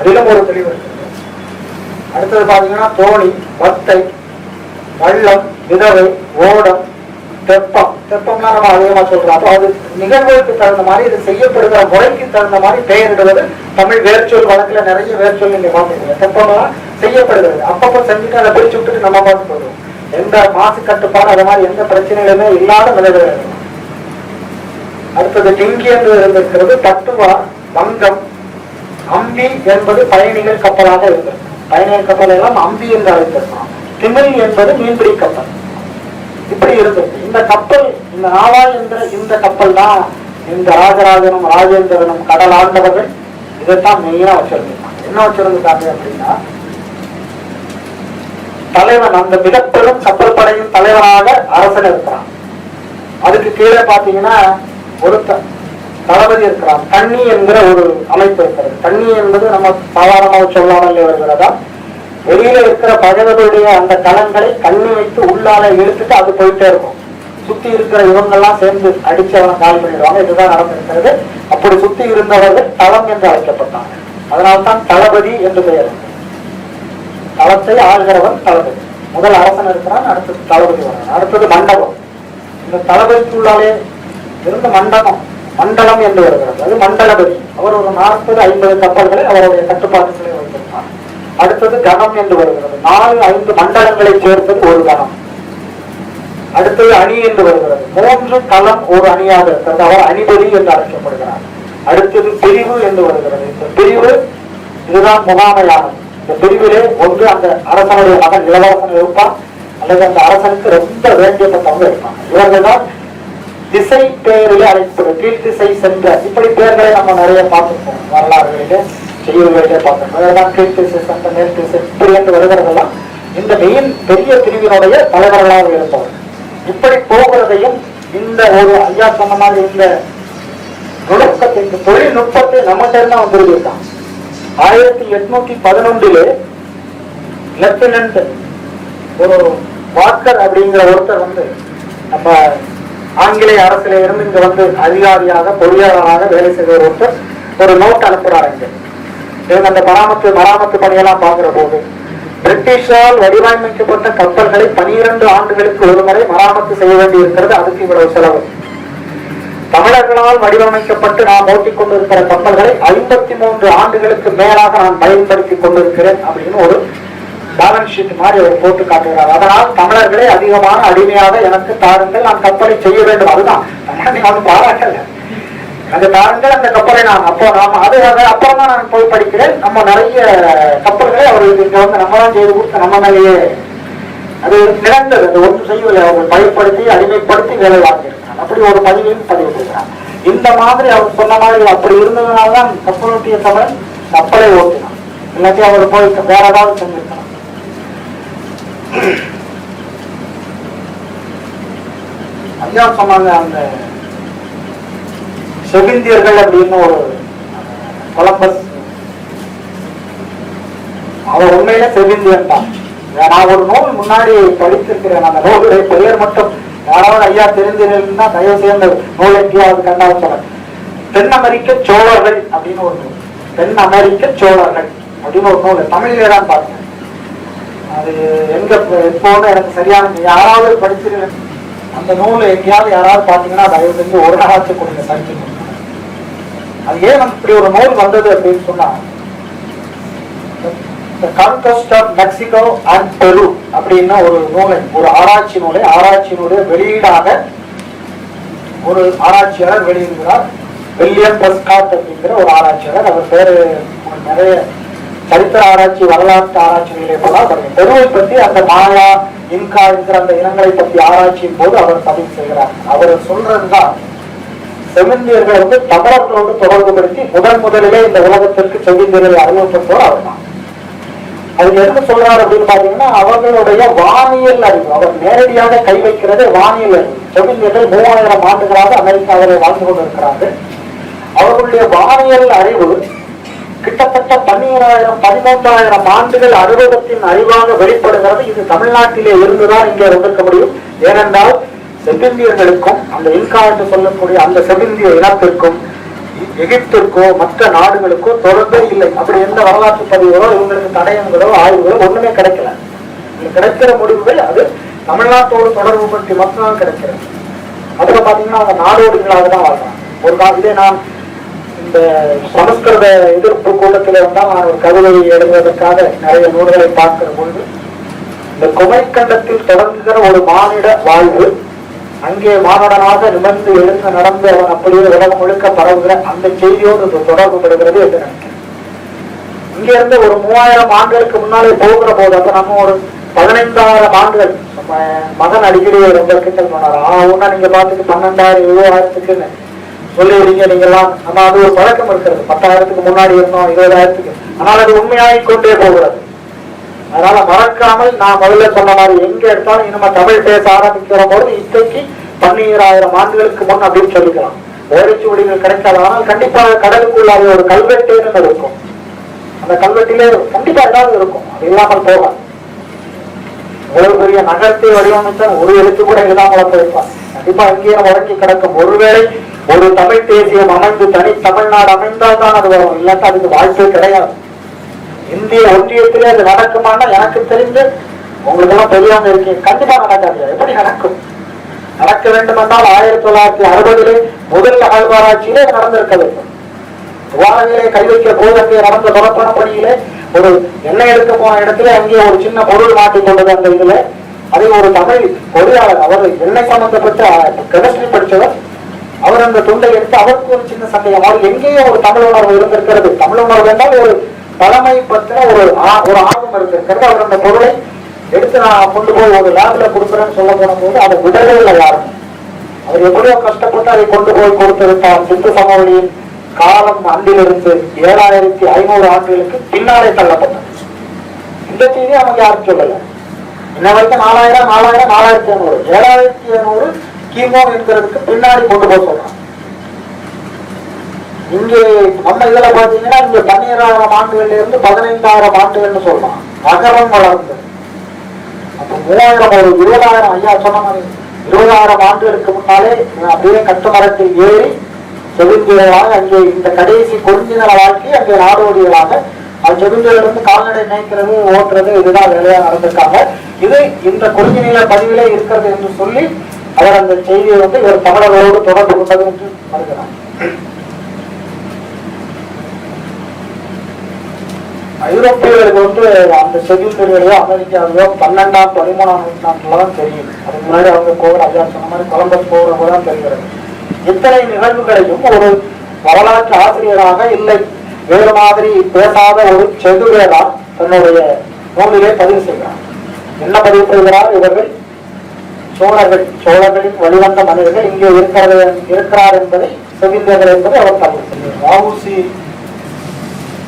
அதிலும் ஒரு தெளிவு இருக்கிறது. அடுத்தது பாத்தீங்கன்னா தோணி, வத்தை, வள்ளம், விதவை, ஓடம், தெப்பம். தெப்பம்லாம் நம்ம அதிகமா சொல்றோம். அது நிகழ்வுக்கு தகுந்த மாதிரி, இது செய்யப்படுகிற முறைக்கு தகுந்த மாதிரி பெயரிடுவது தமிழ் வேர்ச்சொல் வழக்குல நிறைய வேர்ச்சொல் நீங்க பாத்துக்கீங்க. தெப்பம்லாம் செய்யப்படுகிறது. அப்பப்ப செஞ்சுட்டு அதை பிரிச்சு விட்டுட்டு நம்ம பார்த்து போடுவோம். எந்த மாசு கட்டுப்பாடு அது மாதிரி எந்த பிரச்சனைகளுமே இல்லாத நிலைகள். அடுத்தது டிங்கி என்று இருந்திருக்கிறது. தட்டுவா, வங்கம், அம்பி என்பது பயணிகள் கப்பலாக இருந்தது. பயணிகள் கப்பல் எல்லாம் அம்பி என்று அழைத்திருக்கலாம். திமிழ் என்பது மீன்பிடி கப்பல். இப்படி இருந்தது இந்த கப்பல். இந்த நாவாய் என்ற இந்த கப்பல் தான் இந்த ராஜராஜனும் ராஜேந்திரனும் கடல் ஆண்டவர்கள் இதைத்தான் மெயினா வச்சிருந்தாங்க. என்ன வச்சிருந்தாங்க அப்படின்னா, தலைவன், அந்த மிகப்பெரும் கப்பல் படையின் தலைவனாக அரசன் இருக்கிறான். அதுக்கு கீழே பாத்தீங்கன்னா ஒரு தளபதி இருக்கிறான். கண்ணி என்கிற ஒரு அமைப்பு இருக்கிறது. கண்ணி என்பது நம்ம சாதாரணமாக சொல்லாமல் வருகிறதா, வெளியில இருக்கிற பகைவர்களுடைய அந்த களங்களை கண்ணி வைத்து உள்ளால இழுத்துட்டு அது போயிட்டே இருக்கும். சுத்தி இருக்கிற இவங்கெல்லாம் சேர்ந்து அடிச்சு அவனை கால் பண்ணிடுவாங்க. இதுதான் நடந்திருக்கிறது. அப்படி சுத்தி இருந்தவர்கள் தளம் என்று அழைக்கப்பட்டாங்க. அதனால்தான் தளபதி என்று பெயர். தளத்தை ஆள்கிறவன் தளபதி. முதல் அரசன் இருக்கிறான், அடுத்தது தளபதி வரான், அடுத்தது மண்டபம். இந்த தளபதிக்குள்ளாலே இருந்த மண்டபம், மண்டலம் என்று வருகிறது. அது மண்டலபதி. அவர் ஒரு 40-50 கப்பல்களை அவருடைய கட்டுப்பாட்டுகளை வைத்திருந்தார். அடுத்தது கணம் என்று வருகிறது. 4-5 மண்டலங்களை சேர்ப்பது ஒரு கணம். அடுத்தது அணி என்று வருகிறது. 3 களம் ஒரு அணியாக இருக்கிறது. அவர் அணிபதி என்று அழைக்கப்படுகிறார். அடுத்தது பிரிவு என்று வருகிறது. இந்த பிரிவு இதுதான் முகாமையானது. இந்த பிரிவிலே ஒன்று அந்த அரசனுடைய மகன் இளவரசன் இருப்பான், அல்லது அந்த அரசனுக்கு ரொம்ப வேண்டியப்பட்டவங்க இருப்பாங்க. இவர்கள் தான் திசை பெயரிலே அழைக்கப்படும். கீழ் திசை சென்ற, இப்படி பெயர்களை நம்ம நிறைய பார்த்துருப்போம். வரலாறுகளிலே செய்திகளிலே பார்த்திருப்போம். கீழ் திசை சென்ற, மேல் திசை, இப்படி என்று வருகிறதெல்லாம் இந்த மெயின் பெரிய பிரிவினுடைய தலைவர்களாக இருப்பவர். இப்படி போகிறதையும் இந்த ஒரு ஐயா சொன்ன மாதிரி இந்த நுணுக்கத்தை, இந்த தொழில்நுட்பத்தை நம்மகிட்ட தான் வந்திருக்கான். 1811 லெப்டினன்ட் ஒரு வாக்கர் அப்படிங்கிற ஒருத்தர் நம்ம ஆங்கிலேய அரசில இருந்து இங்க அதிகாரியாக பொறியாளராக வேலை செய்த ஒருத்தர் ஒரு நோட் அனுப்புறாரு. இவங்க அந்த மராமத்து பணியெல்லாம் பார்க்கிற போது, பிரிட்டிஷால் வடிவமைக்கப்பட்ட கப்பல்களை 12 ஆண்டுகளுக்கு ஒரு முறை மராமத்து செய்ய வேண்டி இருக்கிறது. அதுக்கு இவ்வளவு செலவு. தமிழர்களால் வடிவமைக்கப்பட்டு நாம் ஓட்டிக் கொண்டிருக்கிற கப்பல்களை 53 ஆண்டுகளுக்கு மேலாக நான் பயன்படுத்திக் கொண்டிருக்கிறேன் அப்படின்னு ஒரு பேலன்ஸ் ஷீட் மாதிரி அவர் போட்டு காட்டுகிறார். அதனால் தமிழர்களே அதிகமான அடிமையாக எனக்கு தாருங்கள், நான் கப்பலை செய்ய வேண்டும். அதுதான் பாராட்டல, அந்த தாருங்கள் அந்த கப்பலை நான் அப்புறம் தான் நான் போய் படிக்கிறேன். நம்ம நிறைய கப்பல்களை அவர்களுக்கு இங்க நம்ம தான் செய்து கொடுத்த நம்ம மேலேயே அது நிகழ்ந்தது. அது ஒன்றும் செய்யவில்லை. அவர்கள் பயன்படுத்தி அடிமைப்படுத்தி வேலை வாங்கியிருக்காங்க. அப்படி ஒரு பதிவையும் பதிவு செய்கிறார். இந்த மாதிரி அவர் சொன்ன மாதிரி அப்படி இருந்ததுனால்தான் கப்பலோட்டிய தமிழன் கப்பலை ஓட்டினான். இல்லாட்டி அவர் போய் வேற ஏதாவது செஞ்சிருக்கலாம். ஐயா சொன்னாங்க, அந்த செவிந்தியர்கள் அப்படின்னு ஒரு கொலம்பஸ், அவர் உண்மையில செவிந்தியன் தான். நான் ஒரு நூல் முன்னாடி படித்திருக்கிறேன். அந்த நூலுடைய பெயர் மட்டும் யாராவது ஐயா தெரிஞ்சிருந்தா தயவு செய்து நூல் எங்கேயாவது கண்டாவது சொல்ல. தென் அமெரிக்க சோழர்கள் அப்படின்னு ஒரு நூல், தென் அமெரிக்க சோழர்கள் அப்படின்னு ஒரு நூல் தமிழிலே தான் பார்த்தேன். அது எங்க எப்போன்னு எனக்கு சரியான, யாராவது படிச்சிருக்கேன் அந்த நூல் எங்கேயாவது யாராவது பார்த்தீங்கன்னா தயவு செஞ்சு ஒரு நாளாச்சு கொடுங்க, படிச்சு கொடுங்க. அது ஏன் இப்படி ஒரு நூல் வந்தது அப்படின்னு சொன்னா, கான்கோஸ்ட் ஆஃப் மெக்சிகோ அண்ட் பெரு அப்படின்னா ஒரு நூலை, ஒரு ஆராய்ச்சி நூலை, ஆராய்ச்சியினுடைய வெளியீடாக ஒரு ஆராய்ச்சியாளர் வெளியிடுகிறார். வில்லியம் பிரஸ்காட் அப்படிங்கிற ஒரு ஆராய்ச்சியாளர். அவர் பேரு நிறைய சரித்திர ஆராய்ச்சி, வரலாற்று ஆராய்ச்சிகளிலே போனால் பெருவை பற்றி, அந்த மாயா இன்கா என்கிற அந்த இனங்களை பற்றி ஆராய்ச்சியின் போது அவர் பதிவு செய்கிறார். அவர் சொல்றதுதான் செவிந்தியர்கள் தமிழர்களோடு தொடர்பு படுத்தி முதலிலே இந்த உலகத்திற்கு செவிந்தியர்களை அறிமுகப்படுத்துவோர் அவர் தான். அது எதுக்கு சொல்றாரு அப்படின்னு பாத்தீங்கன்னா, அவர்களுடைய வானியல் அறிவு, அவர் நேரடியாக கை வைக்கிறது வானியல் அறிவு. செவிந்தியர்கள் 3000 ஆண்டுகளாக அமெரிக்காவிலே வாழ்ந்து கொண்டிருக்கிறார்கள். அவர்களுடைய வானியல் அறிவு கிட்டத்தட்ட 12,000 13,000 ஆண்டுகள் அனுபவத்தின் அறிவாக வெளிப்படுகிறது. இது தமிழ்நாட்டிலே இருந்துதான் இங்கே வந்திருக்க முடியும். ஏனென்றால் செவிந்தியர்களுக்கும் அந்த இன்கா என்று சொல்லக்கூடிய அந்த செவிந்திய இனத்திற்கும் எகிப்திற்கோ மற்ற நாடுகளுக்கோ தொடர்பே இல்லை. அப்படி எந்த வரலாற்று பதிவுகளோ இவங்களுக்கு தடயங்களோ ஆய்வுகளோ ஒண்ணுமே கிடைக்கல. கிடைக்கிற முடிவுகள் அது தமிழ்நாட்டோடு தொடர்பு பற்றி மட்டும்தான் கிடைக்கிறது. அதுல பாத்தீங்கன்னா அவங்க நாடோடிகளாக தான் வாழ்றாங்க. ஒரு காலத்திலே நான் இந்த சமஸ்கிருத எதிர்ப்பு கூட்டத்திலே வந்தால் நான் ஒரு கவிதையை எழுதுவதற்காக நிறைய நூல்களை பார்க்கிற பொழுது, இந்த குமைக்கண்டத்தில் தொடங்குகிற ஒரு மானிட வாழ்வு, அங்கே மானுடனாக நிமிர்ந்து எழுந்து நடந்து அவன் அப்படியே உலகம் முழுக்க பரவுகிற அந்த செய்தியோடு தொடர்பு படுகிறது என்று நினைக்கிறேன். இங்க இருந்து ஒரு 3000 ஆண்டுகளுக்கு முன்னாலே போகிற போது, அப்ப நம்ம ஒரு 15,000 ஆண்டுகள் மகன் அடிக்கடி ரொம்ப கிட்ட சொன்னார். ஒன்னா நீங்க பார்த்துட்டு 12,000 20,000க்குன்னு சொல்லிடுறீங்க நீங்கெல்லாம். ஆனா அது ஒரு பழக்கம் இருக்கிறது. 10,000க்கு முன்னாடி இருந்தோம், 20,000க்கு. ஆனால் அது உண்மையாகிக் கொண்டே போகிறது. அதனால மறக்காமல் நான் முதல்ல சொன்ன மாதிரி எங்க எடுத்தாலும் நம்ம தமிழ் பேச ஆரம்பிக்கிற போது இன்றைக்கு 12,000 ஆண்டுகளுக்கு முன் அப்படின்னு சொல்லிக்கலாம். ஓரைச்சுவடிகள் கிடைக்காது. ஆனால் கண்டிப்பாக கடலுக்குள்ளாக ஒரு கல்வெட்டுன்னு இருக்கும். அந்த கல்வெட்டிலே கண்டிப்பா ஏதாவது இருக்கும். அது இல்லாமல் போகாது. இவ்வளவு பெரிய நகரத்தை வடிவமைச்சா ஒரு எழுத்து கூட இல்லாமல் போயிருப்பான். கண்டிப்பா அங்கேயே உடஞ்சி கிடக்கும். ஒருவேளை ஒரு தமிழ் தேசியம் அமைந்து தனி தமிழ்நாடு அமைந்தால் தான் அது வரும். இல்லாட்டா அதுக்கு வாய்ப்பே கிடையாது. இந்திய ஒன்றியத்திலே அது நடக்குமானா எனக்கு தெரிந்து, உங்களுக்கு எல்லாம் பெரியவங்க இருக்கீங்க, கண்டிப்பா நடக்காது. எப்படி நடக்கும்? நடக்க வேண்டும் என்றால் 1960 முதல் அகழ்வாராய்ச்சியிலே நடந்திருக்க வேண்டும். துவாரகையிலே கை வைக்க போது அங்கே நடந்த புறப்பண பணியிலே ஒரு எண்ணெய் எடுக்க போன இடத்துல அங்கே ஒரு சின்ன பொருள் மாட்டிக்கொண்டது. அந்த இதுல அதை ஒரு தமிழ் பொறியாளர், அவர் எண்ணெய் சம்பந்தப்பட்ட கெமிஸ்ட்ரி படித்தவர், அவர் அந்த துண்டை எடுத்து அவருக்கு ஒரு சின்ன சந்தேகம். அவர் எங்கேயும் ஒரு தமிழ் உணர்வு இருந்திருக்கிறது. தமிழ் உணர்வு என்றால் ஒரு பழமை பற்றின ஒரு ஆர்வம் இருந்திருக்கிறது. அவர் அந்த பொருளை எடுத்து நான் கொண்டு போய் ஒரு லேப்ல கொடுக்குறேன்னு சொல்ல போன போது அதை விடவே இல்லை யாரும். அவர் எப்படியோ கஷ்டப்பட்டு அதை கொண்டு போய் கொடுத்திருந்தார். சிந்து சமவெளியின் காலம் அன்றிலிருந்து 7,500 ஆண்டுகளுக்கு பின்னாலே தள்ளப்பட்டது. இந்த செய்தி அவங்க யாரும் சொல்லல. இன்ன வரைக்கும் 4,000 4,500 7,500 கிமு என்கிறதுக்கு பின்னாடி கொண்டு போக சொல்றாங்க. இங்கே நம்ம இதுல பாத்தீங்கன்னா இங்க 12,000 ஆண்டுகள்ல இருந்து 15,000 ஆண்டுகள்னு சொல்லலாம். நகரம் வளர்ந்து அப்ப 3,000 ஒரு 20,000 ஐயா சொன்ன மாதிரி 20,000 ஆண்டுகளுக்கு முன்னாலே அப்படியே கட்டுமரத்தில் ஏறி செவிந்தியர்களாக அங்கே இந்த கடைசி கொஞ்ச வாழ்க்கை அங்கே நாடோடிகளாக அது செவிந்தியிலிருந்து கால்நடை மேய்க்கிறது ஓட்டுறது இதுதான் வேலையா நடந்திருக்காங்க. இது இந்த குறிஞ்சி நில பதிவிலே இருக்கிறது என்று சொல்லி அவர் அந்த செய்தியை இவர் தமிழர்களோடு தொடர்பு கொண்டது என்று வருகிறார். ஐரோப்பியர்களுக்கு அந்த செவிந்தியர்களையோ அமெரிக்காவையோ 12ஆம் 13ஆம் நூற்றாண்டுலதான் தெரியும். அதுக்கு முன்னாடி அவங்க போகிற ஐயா சொன்ன மாதிரி கொலம்பஸ் போகிற போதுதான் தெரிகிறது. இத்தனை நிகழ்வுகளையும் ஒரு வரலாற்று ஆசிரியராக இல்லை வேறு மாதிரி பேசாத ஒரு செதுவேரா தன்னுடைய நூலிலே பதிவு செய்கிறார். என்ன பதிவு செய்கிறார்? இவர்கள் சோழர்களின் வழிவந்த மனிதர்கள் இங்கே இருக்கிறார் என்பதை செவிந்தர்கள் என்பதை அவர் பதிவு செய்கிறார்.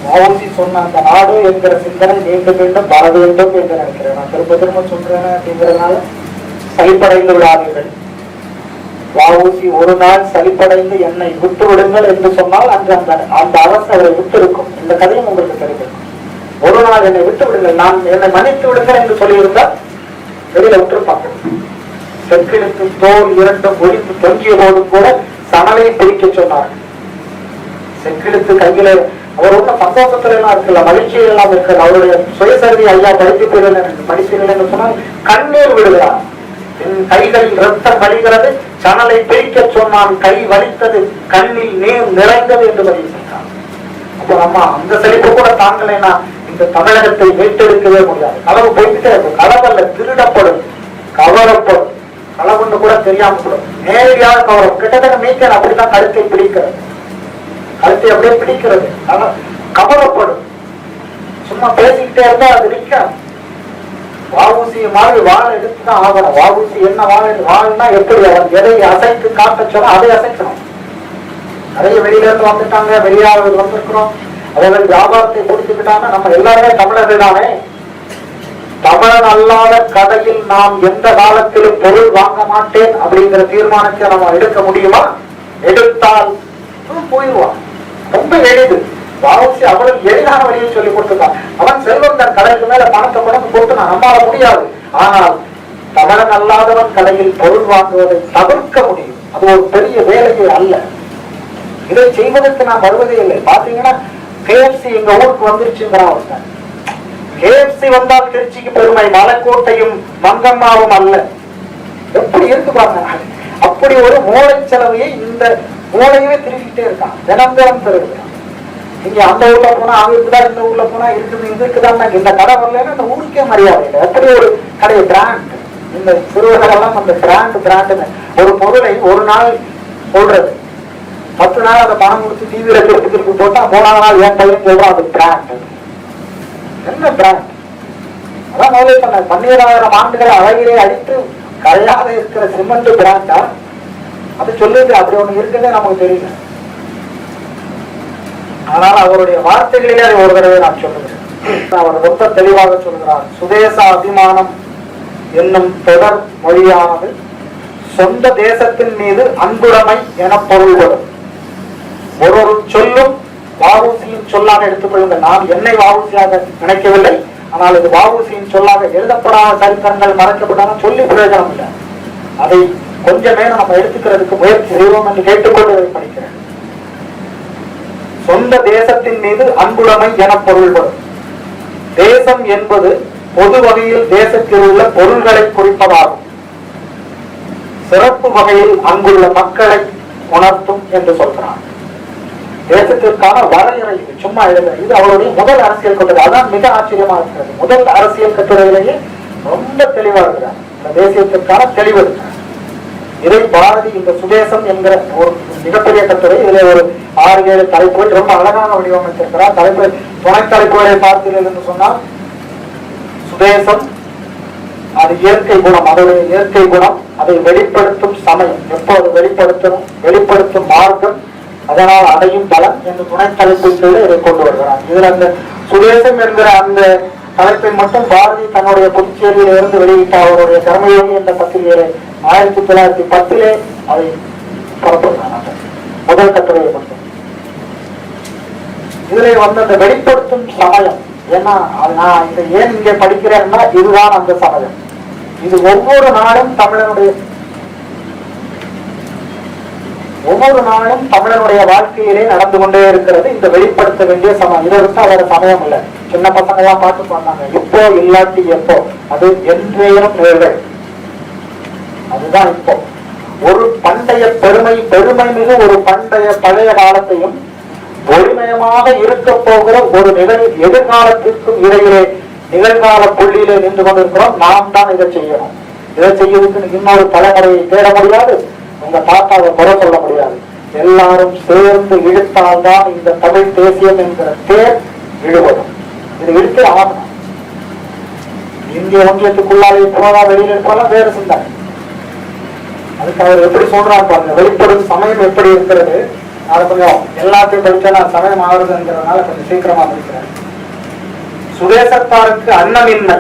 வஉசி சொன்ன அந்த நாடு என்கிற சிந்தனை மீண்டும் மீண்டும் வர வேண்டும் என்று நினைக்கிறேன். நான் திரும்ப சொல்றேன் அப்படிங்கிறதுனால சலிப்படைந்து விடாதீர்கள். வஉசி ஒரு நாள் சலிப்படைந்து என்னை விட்டு விடுங்கள் என்று சொன்னால் அந்த அரசு அவரை விட்டு இருக்கும். இந்த கதையும் உங்களுக்கு தெரியும். ஒரு நாள் என்னை விட்டு விடுங்கள், நான் என்னை மன்னித்து விடுங்கள் என்று சொல்லியிருந்தால் வெளியில விட்டுருப்பாங்க. செக்கிழுத்து தோல் இரண்டும் ஒழித்து தொங்கிய போதும் கூட சணலை பிரிக்க சொன்னார். செக்கிழுத்து கையில அவர் ஒன்றும் சந்தோஷத்துல எல்லாம் இருக்குல்ல, மகிழ்ச்சியில் எல்லாம் இருக்கல. அவருடைய சுயசரிதை ஐயா படிப்பீர்கள் சொன்னால் கண்ணீர் விடுகிறார். என் கைகளில் ரத்தம் வலிகிறது, சணலை பிரிக்க சொன்னான், கை வலித்தது, கண்ணில் நீர் நிறைந்தது என்று பதிவு செய்தார். அப்போ நம்ம அந்த செழிப்பு கூட தாங்கலைன்னா இந்த தமிழகத்தை மீட்டெடுக்கவே முடியாது. களவு போய்கிட்டே இருக்கும். களவல்ல, திருடப்படும், கவரப்படும். களவுன்னு கூட தெரியாம போடும், நேரடியாக கவரம். கிட்டத்தட்ட மீட்டர் அப்படித்தான் கழுத்தை பிடிக்கிறது, கழுத்தை அப்படியே பிடிக்கிறது, கவரப்படும். சும்மா பேசிக்கிட்டே இருந்தா அது நிற்கும். வாவூசி மாதிரி வாழை எடுத்துதான் ஆகணும். வாவூசி என்ன வாழ்னா எப்படி அவன் எதை அசைத்து காட்ட சொன்னா அதை அசைக்கணும். நிறைய வெளியில இருந்து வந்துட்டாங்க, வெளியாளர்கள் வந்திருக்கிறோம், அவர்கள் வியாபாரத்தை கொடுத்துக்கிட்டாங்க. நம்ம எல்லாருமே தமிழர்கள் தானே. தமிழன் அல்லாத கதையில் நாம் எந்த காலத்திலும் பொருள் வாங்க மாட்டேன் அப்படிங்கிற தீர்மானத்தை நம்ம எடுக்க முடியுமா? எடுத்தால் போயிடுவான். ரொம்ப எளிது. வாவூசி அவ்வளவு எளிதான வழியை சொல்லி கொடுத்துருக்கான். அவன் செல்வம் தன் கடைக்கு மேல பணத்தை கொண்டு போட்டு நான் நம்பால முடியாது. ஆனால் தமிழன் அல்லாதவன் கடையில் பொருள் வாங்குவதை தவிர்க்க முடியும். அது ஒரு பெரிய வேலையே அல்ல. இதை செய்வதற்கு நான் வருவதே இல்லை. பாத்தீங்கன்னா KFC எங்க ஊருக்கு வந்துருச்சுங்கிறான். KFC வந்தால் திருச்சிக்கு பெருமை, மலைக்கோட்டையும் மங்கம்மாவும் அல்ல. எப்படி இருக்கு பாருங்க. அப்படி ஒரு மூளை செலவையை இந்த மூளையவே திருப்பிக்கிட்டே இருக்கான், தினம் தருகிறான். இங்க அந்த ஊர்ல போனா அவங்க இருக்குதான், இந்த ஊர்ல போனா இருக்குது, இது இருக்குதான். இந்த கடை வரலன்னா அந்த ஊருக்கே மரியாதை இல்லை. அப்படி ஒரு கடை பிராண்ட். இந்த சிறுவர்களெல்லாம் அந்த பிராண்டுன்னு ஒரு பொருளை ஒரு நாள் சொல்றது, 10 நாள் அந்த பணம் கொடுத்து டிவியில திருப்பி போட்டா 3ஆவது நாள் என் பையன் சொல்றான் அது பிராண்ட். என்ன பிராண்ட்? அதான் முதலே சொன்ன 12,000 ஆண்டுகள் அழகிலே அடித்து கரையாத இருக்கிற சிமெண்ட் பிராண்டா? அது சொல்லுது. அப்படி ஒண்ணு இருக்குதே நமக்கு தெரியல. ஆனால் அவருடைய வார்த்தைகளிலே அதை ஒரு தடவை நான் சொல்லுகிறேன். அவர் ரொம்ப தெளிவாக சொல்கிறார். சுதேச அபிமானம் என்னும் தொடர் மொழியானது சொந்த தேசத்தின் மீது அன்புடைமை என பொருள்படும். ஒரு சொல்லும் வாவூசியின் சொல்லாக எடுத்துக்கொள்ளுங்கள். நான் என்னை வாவூசியாக நினைக்கவில்லை, ஆனால் இது வாவூசியின் சொல்லாக எழுதப்படாத சரித்திரங்கள் மறைக்கப்படாத சொல்லி பிரயோஜனம் இல்லை. அதை கொஞ்சமே நம்ம எடுத்துக்கிறதுக்கு முயற்சி செய்வோம் என்று கேட்டுக்கொண்டு படிக்கிறேன். சொந்த தேசத்தின் மீது அன்புடைமை என பொருள்படும். தேசம் என்பது பொது வகையில் தேசத்தில் உள்ள பொருள்களை குறிப்பதாகும். சிறப்பு வகையில் அங்குள்ள மக்களை உணர்த்தும் என்று சொல்கிறார். தேசத்திற்கான வரையறை சும்மா எழுத, இது அவருடைய முதல் அரசியல் கட்டுரை. அதான் மிக ஆச்சரியமா இருக்கிறது. முதல் அரசியல் கட்டுரையிலேயே ரொம்ப தெளிவா இருக்கிறார். இந்த தேசியத்திற்கான தெளிவு இருக்கிறார். இதை பாரதி இந்த சுதேசம் என்கிற ஒரு மிகப்பெரிய கட்டுரை, இதுல ஒரு 6-7 தலைப்புகள் ரொம்ப அழகான வடிவமைத்திருக்கிறார். தலைப்பு துணை தலைப்புகளை பார்த்தீர்கள் என்று சொன்னால், சுதேசம் அது இயற்கை குணம், அதோடைய இயற்கை குணம், அதை வெளிப்படுத்தும் சமயம், எப்போது வெளிப்படுத்தும் மார்க்கம், அதனால் அடையும் பலன் என்று துணை தலைப்பில் இதை கொண்டு வருகிறார். இதுல அந்த சுதேசம் என்கிற அந்த தலைப்பை மட்டும் பாரதி தன்னுடைய புதுச்சேரியில இருந்து வெளியிட்ட அவருடைய கர்மயோகி என்ற பத்திரிகையிலே 1910 அதை புறப்படுகிறார். முதல் கட்டுரையை மட்டும். இதுல வந்து அந்த வெளிப்படுத்தும் சமயம், ஏன்னா நான் இதை ஏன் இங்கே படிக்கிறேன்னா இதுதான் அந்த சமயம். இது ஒவ்வொரு நாளும் தமிழனுடைய வாழ்க்கையிலே நடந்து கொண்டே இருக்கிறது. இந்த வெளிப்படுத்த வேண்டிய சமயம். இதை விட்டு அவர சமயம் இல்லை. சின்ன பசங்க எல்லாம் பார்த்து சொன்னாங்க, இப்போ இல்லாட்டி எப்போ, அது என்றேனும் நேர்கள். அதுதான் இப்போ. ஒரு பண்டைய பெருமை மிகு ஒரு பழைய காலத்தையும் ஒளிமயமாக இருக்க போகிற ஒரு எதிர்காலத்திற்கும் இடையிலே நிகழ்கால புள்ளியிலே நின்று கொண்டிருக்கிறோம். நாம் தான் இதை செய்யணும். இதை செய்யறதுக்கு இன்னொரு தலைமுறையை தேட முடியாது, உங்க தாத்தாவை குறை சொல்ல முடியாது. எல்லாரும் சேர்ந்து இழுத்தால்தான் இந்த தமிழ் தேசியம் என்கிற தேர் இழுவதும். இது இழுத்து ஆகணும். இந்திய ஒன்றியத்துக்குள்ளாலே போனா வெளியில போனா வேறு சிந்தனை. அதுக்கு அவர் எப்படி சொல்றாரு பாருங்க. வெளிப்படும் சமயம் எப்படி இருக்கிறது. அதை கொஞ்சம் எல்லாத்தையும் படிச்சா நான் சமயம் ஆகுதுங்கிறதுனால கொஞ்சம் சீக்கிரமா படிக்கிறேன். சுதேசத்தாருக்கு அன்னமின்மை,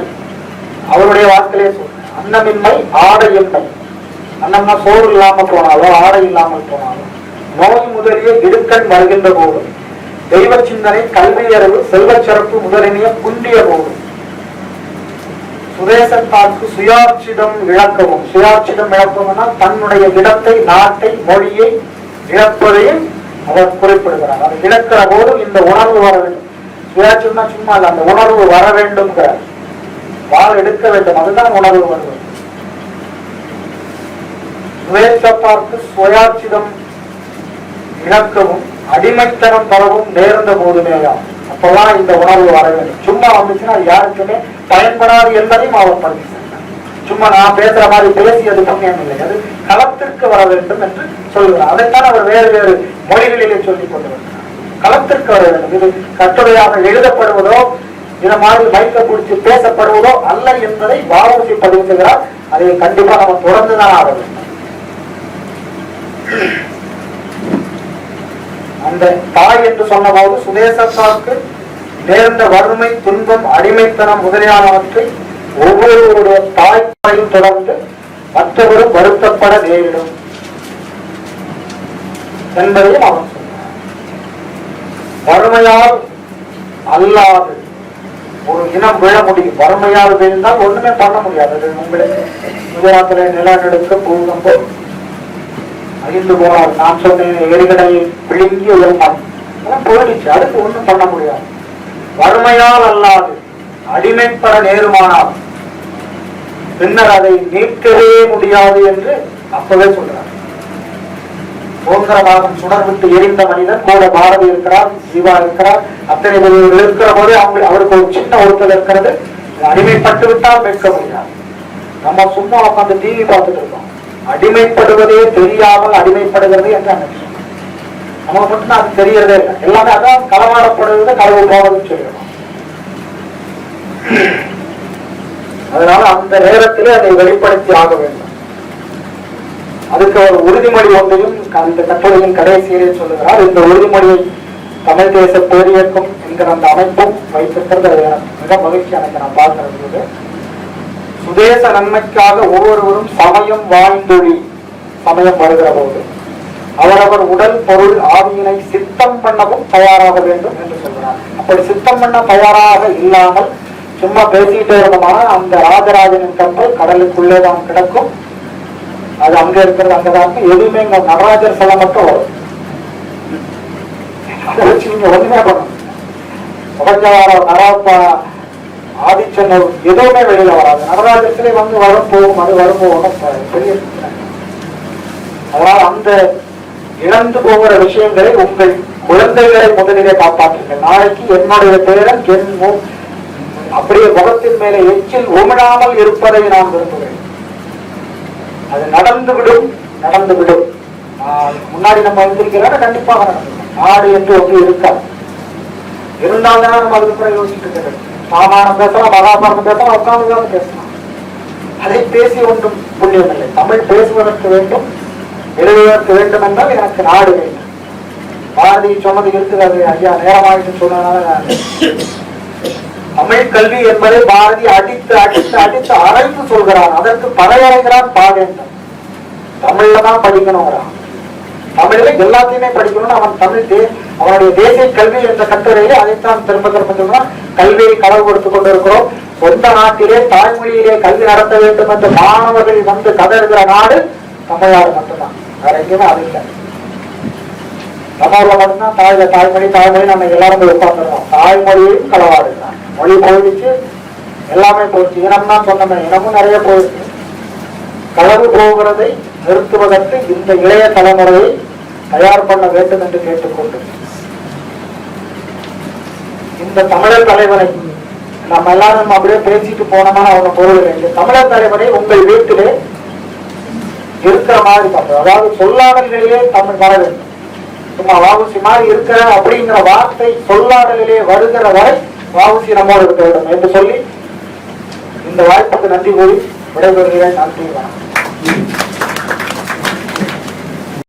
அவருடைய வாக்கிலே சொல்றேன். அன்னமின்மை, ஆடையின்மை. அன்னம்னா சோறு இல்லாம போனாலோ ஆடை இல்லாமல் போனாலும், நோய் முதலிய இடுக்கண் வருகின்ற போது, தெய்வ சிந்தனை, கல்வி அறிவு, செல்வ சிறப்பு முதலிய குண்டிய போது, சுதேசத்தார்க்கு சுயாட்சிதம் இழக்கவும். சுயாட்சிதம் இழப்பவனா தன்னுடைய இடத்தை, நாட்டை, மொழியை இழப்பதையும் அவர் குறிப்பிடுகிறார். அதை இழக்கிற போது இந்த உணர்வு வர வேண்டும். சுயாட்சிதம்னா சும்மா இல்ல, அந்த உணர்வு வர வேண்டும், வாழ் எடுக்க வேண்டும், அதுதான் உணர்வு வருவது. சுதேசத்தார்க்கு சுயாட்சிதம் இழக்கவும் அடிமைத்தனம் பரவும் நேர்ந்த போதுமேயா. அப்பதான் இந்த உணர்வு வர வேண்டும். சும்மா வந்துச்சுன்னா அது யாருக்குமே பயன்படாது என்பதையும் அவர் படிச்சு சும்மா நான் பேசுற மாதிரி பேசி அது புண்ணியம் இல்லை, அது களத்திற்கு வர வேண்டும் என்று சொல்கிறார். அதைத்தான் அவர் வேறு வேறு மொழிகளிலே சொல்லிக் கொண்டு வருகிறார். களத்திற்கு வர வேண்டும். இது கட்டுரையாக எழுதப்படுவதோ இதை மாதிரி மைக்க பிடிச்சி பேசப்படுவதோ அல்ல என்பதை வாவூசி பதிவுகிறார். அதை கண்டிப்பா நம்ம தொடர்ந்துதான் ஆக வேண்டும். அந்த தாய் என்று சொன்ன போது சுதேசத்தாருக்கு நேர்ந்த வறுமை, துன்பம், அடிமைத்தனம் முதலியானவற்றை ஒவ்வொருவருடைய தாய்மையும் தொடர்ந்து மற்றவரும் வருத்தப்பட நேரிடும் என்பதையும் அவர் சொன்னார். வறுமையால் அல்லாது ஒரு இனம் விழ முடியும். வறுமையால் விழுந்தால் ஒண்ணுமே பண்ண முடியாது. உங்களுக்கு குஜராத்தில் நிலநடுக்கம், பூகம்பம், அழிந்து போனார். நான் சொன்னேன் எரிகடலில் விழுங்கி உயர்ந்தான் போயிடுச்சு. அதுக்கு ஒண்ணும் பண்ண முடியாது. வறுமையால் அல்லாது அடிமைப்பட நேருமானால் பின்னர் அதை நீக்கவே முடியாது என்று அப்பவே சொல்றார். சுதந்திரமாக சுடர் விட்டு எரிந்த மனிதன் கூட பாரதி இருக்கிறார், ஜீவா இருக்கிறார், அத்தனை பேர் இருக்கிற போது அவருக்கு ஒரு சின்ன ஒருத்தர் இருக்கிறது. அடிமைப்பட்டு விட்டால் மீட்க முடியாது. நம்ம சும்மா உட்காந்து டிவி பார்த்துட்டு இருக்கோம். அடிமைப்படுவதே தெரியாமல் அடிமைப்படுகிறது என்று அன்னைக்கு நமக்கு மட்டும்தான் அது தெரியறதே இல்லை. எல்லாமே அதான் களவாடப்படுவது, களவு போவதுன்னு சொல்லிடுறோம். அதனால அந்த நேரத்திலே அதை வெளிப்படுத்தி ஆக வேண்டும். அதுக்கு ஒரு உறுதிமொழி ஒன்றையும் அந்த கட்டுரையின் கடைசியிலே சொல்லுகிறார். இந்த உறுதிமொழியை தமிழ் தேச பேரியக்கம் என்கிற அந்த அமைப்பும் வைத்திருக்கிறது. மிக மகிழ்ச்சி எனக்கு நான் பார்க்கிறது. சுதேச நன்மைக்காக ஒவ்வொருவரும் சமயம் வாய்ந்தொழி. சமயம் வருகிற போது அவரவர் உடல், பொருள், ஆவியினை சித்தம் பண்ணவும் தயாராக வேண்டும் என்று சொல்கிறார். அப்படி சித்தம் பண்ண தயாராக இல்லாமல் சும்மா பேசிக்கிட்டே இருந்தோம்னா அந்த ராஜராஜனின் கப்பல் கடலுக்குள்ளே தான் கிடக்கும். அது அங்க இருக்கிறது அங்கதான். எதுவுமே இங்க நடராஜர் சொல்ல மட்டும் வரும். அதை வச்சு நீங்க ஒண்ணுமே பண்ணணும். ஆதிச்சனர் எதுவுமே வெளியில வராது. நடராஜத்திலே வந்து வரும் போகும், அது வரும் போகும் பெரிய. அதனால் அந்த இழந்து போகிற விஷயங்களை உங்கள் குழந்தைகளை முதலிலே காப்பாற்றுங்கள். நாளைக்கு என்னுடைய பேரன் அப்படியே முகத்தின் மேலே எச்சில் உமிழாமல் இருப்பதை நான் விரும்புகிறேன். அது நடந்துவிடும், நடந்துவிடும். முன்னாடி நம்ம எழுந்திருக்கிறாங்க, கண்டிப்பாக நடந்துடும். நாடு என்று ஒன்று இருக்காது. இருந்தால்தான் நம்ம அதுக்கு பிறகு யோசிச்சுட்டு இருக்கிறோம். ராமாயணம் பேசலாம், மகாபாரதம் பேசலாம், உட்கார்ந்து பேசலாம். அதை பேசி ஒன்றும் புண்ணியம் இல்லை. தமிழ் பேசுவதற்கு வேண்டும், எழுதுவதற்கு வேண்டும் என்றால் எனக்கு நாடு வேண்டும். பாரதி சொன்னது இருக்கிறது. ஐயா நேரமாயிட்டு சொன்னதுனால தமிழ் கல்வி என்பதை பாரதி அடித்து அடித்து அடித்து அரைத்து சொல்கிறான். அதற்கு பறையறைகிறான் பாவேந்தன். தமிழ்ல தான் படிக்கணுங்கிறான். தமிழ்ல எல்லாத்தையுமே படிக்கணும்னு அவன் அவனுடைய தேசிய கல்வி என்ற கட்டுரையிலே அதைத்தான் திரும்ப திரும்ப சொல்றான். கல்வியை களவு கொடுத்துக் கொண்டிருக்கிறோம். சொந்த நாட்டிலே தாய்மொழியிலே கல்வி நடத்த வேண்டும் என்று மாணவர்கள் வந்து கதறுகிற நாடு தமிழ்நாடு மட்டும்தான். வேற எங்கேயுமே அது இல்லை. நம்ம ஊர்ல மட்டும்தான் தாய்மொழி தாய்மொழி நம்ம எல்லாரும் உட்கார்ந்துருக்கோம். தாய்மொழியையும் களவாடுகிறான். மொழி போயிடுச்சு, எல்லாமே போயிடுச்சு. இனம் தான் சொன்னமே, இனமும் நிறைய போயிடுச்சு. களவு போகிறதை நிறுத்துவதற்கு இந்த இளைய தலைமுறையை தயார் பண்ண வேண்டும் என்று கேட்டுக்கொண்டு இந்த தமிழர் தலைவரை நம்ம எல்லாரும் அப்படியே பேசிட்டு போனோம்னா அவங்க பொருள் இல்லை. தமிழர் தலைவரை உங்கள் வீட்டிலே இருக்கிற மாதிரி பார்த்து, அதாவது சொல்லாடல்களிலே தமிழ் வர வேண்டும். சும்மா வாவுசி மாதிரி இருக்கிற அப்படிங்கிற வார்த்தை சொல்லாடலிலே வருகிற வரை வாவுசி நம்மோடு இருக்க வேண்டும் என்று சொல்லி இந்த வாய்ப்புக்கு நன்றி கூறி விடைபெறுகிறேன். நன்றி.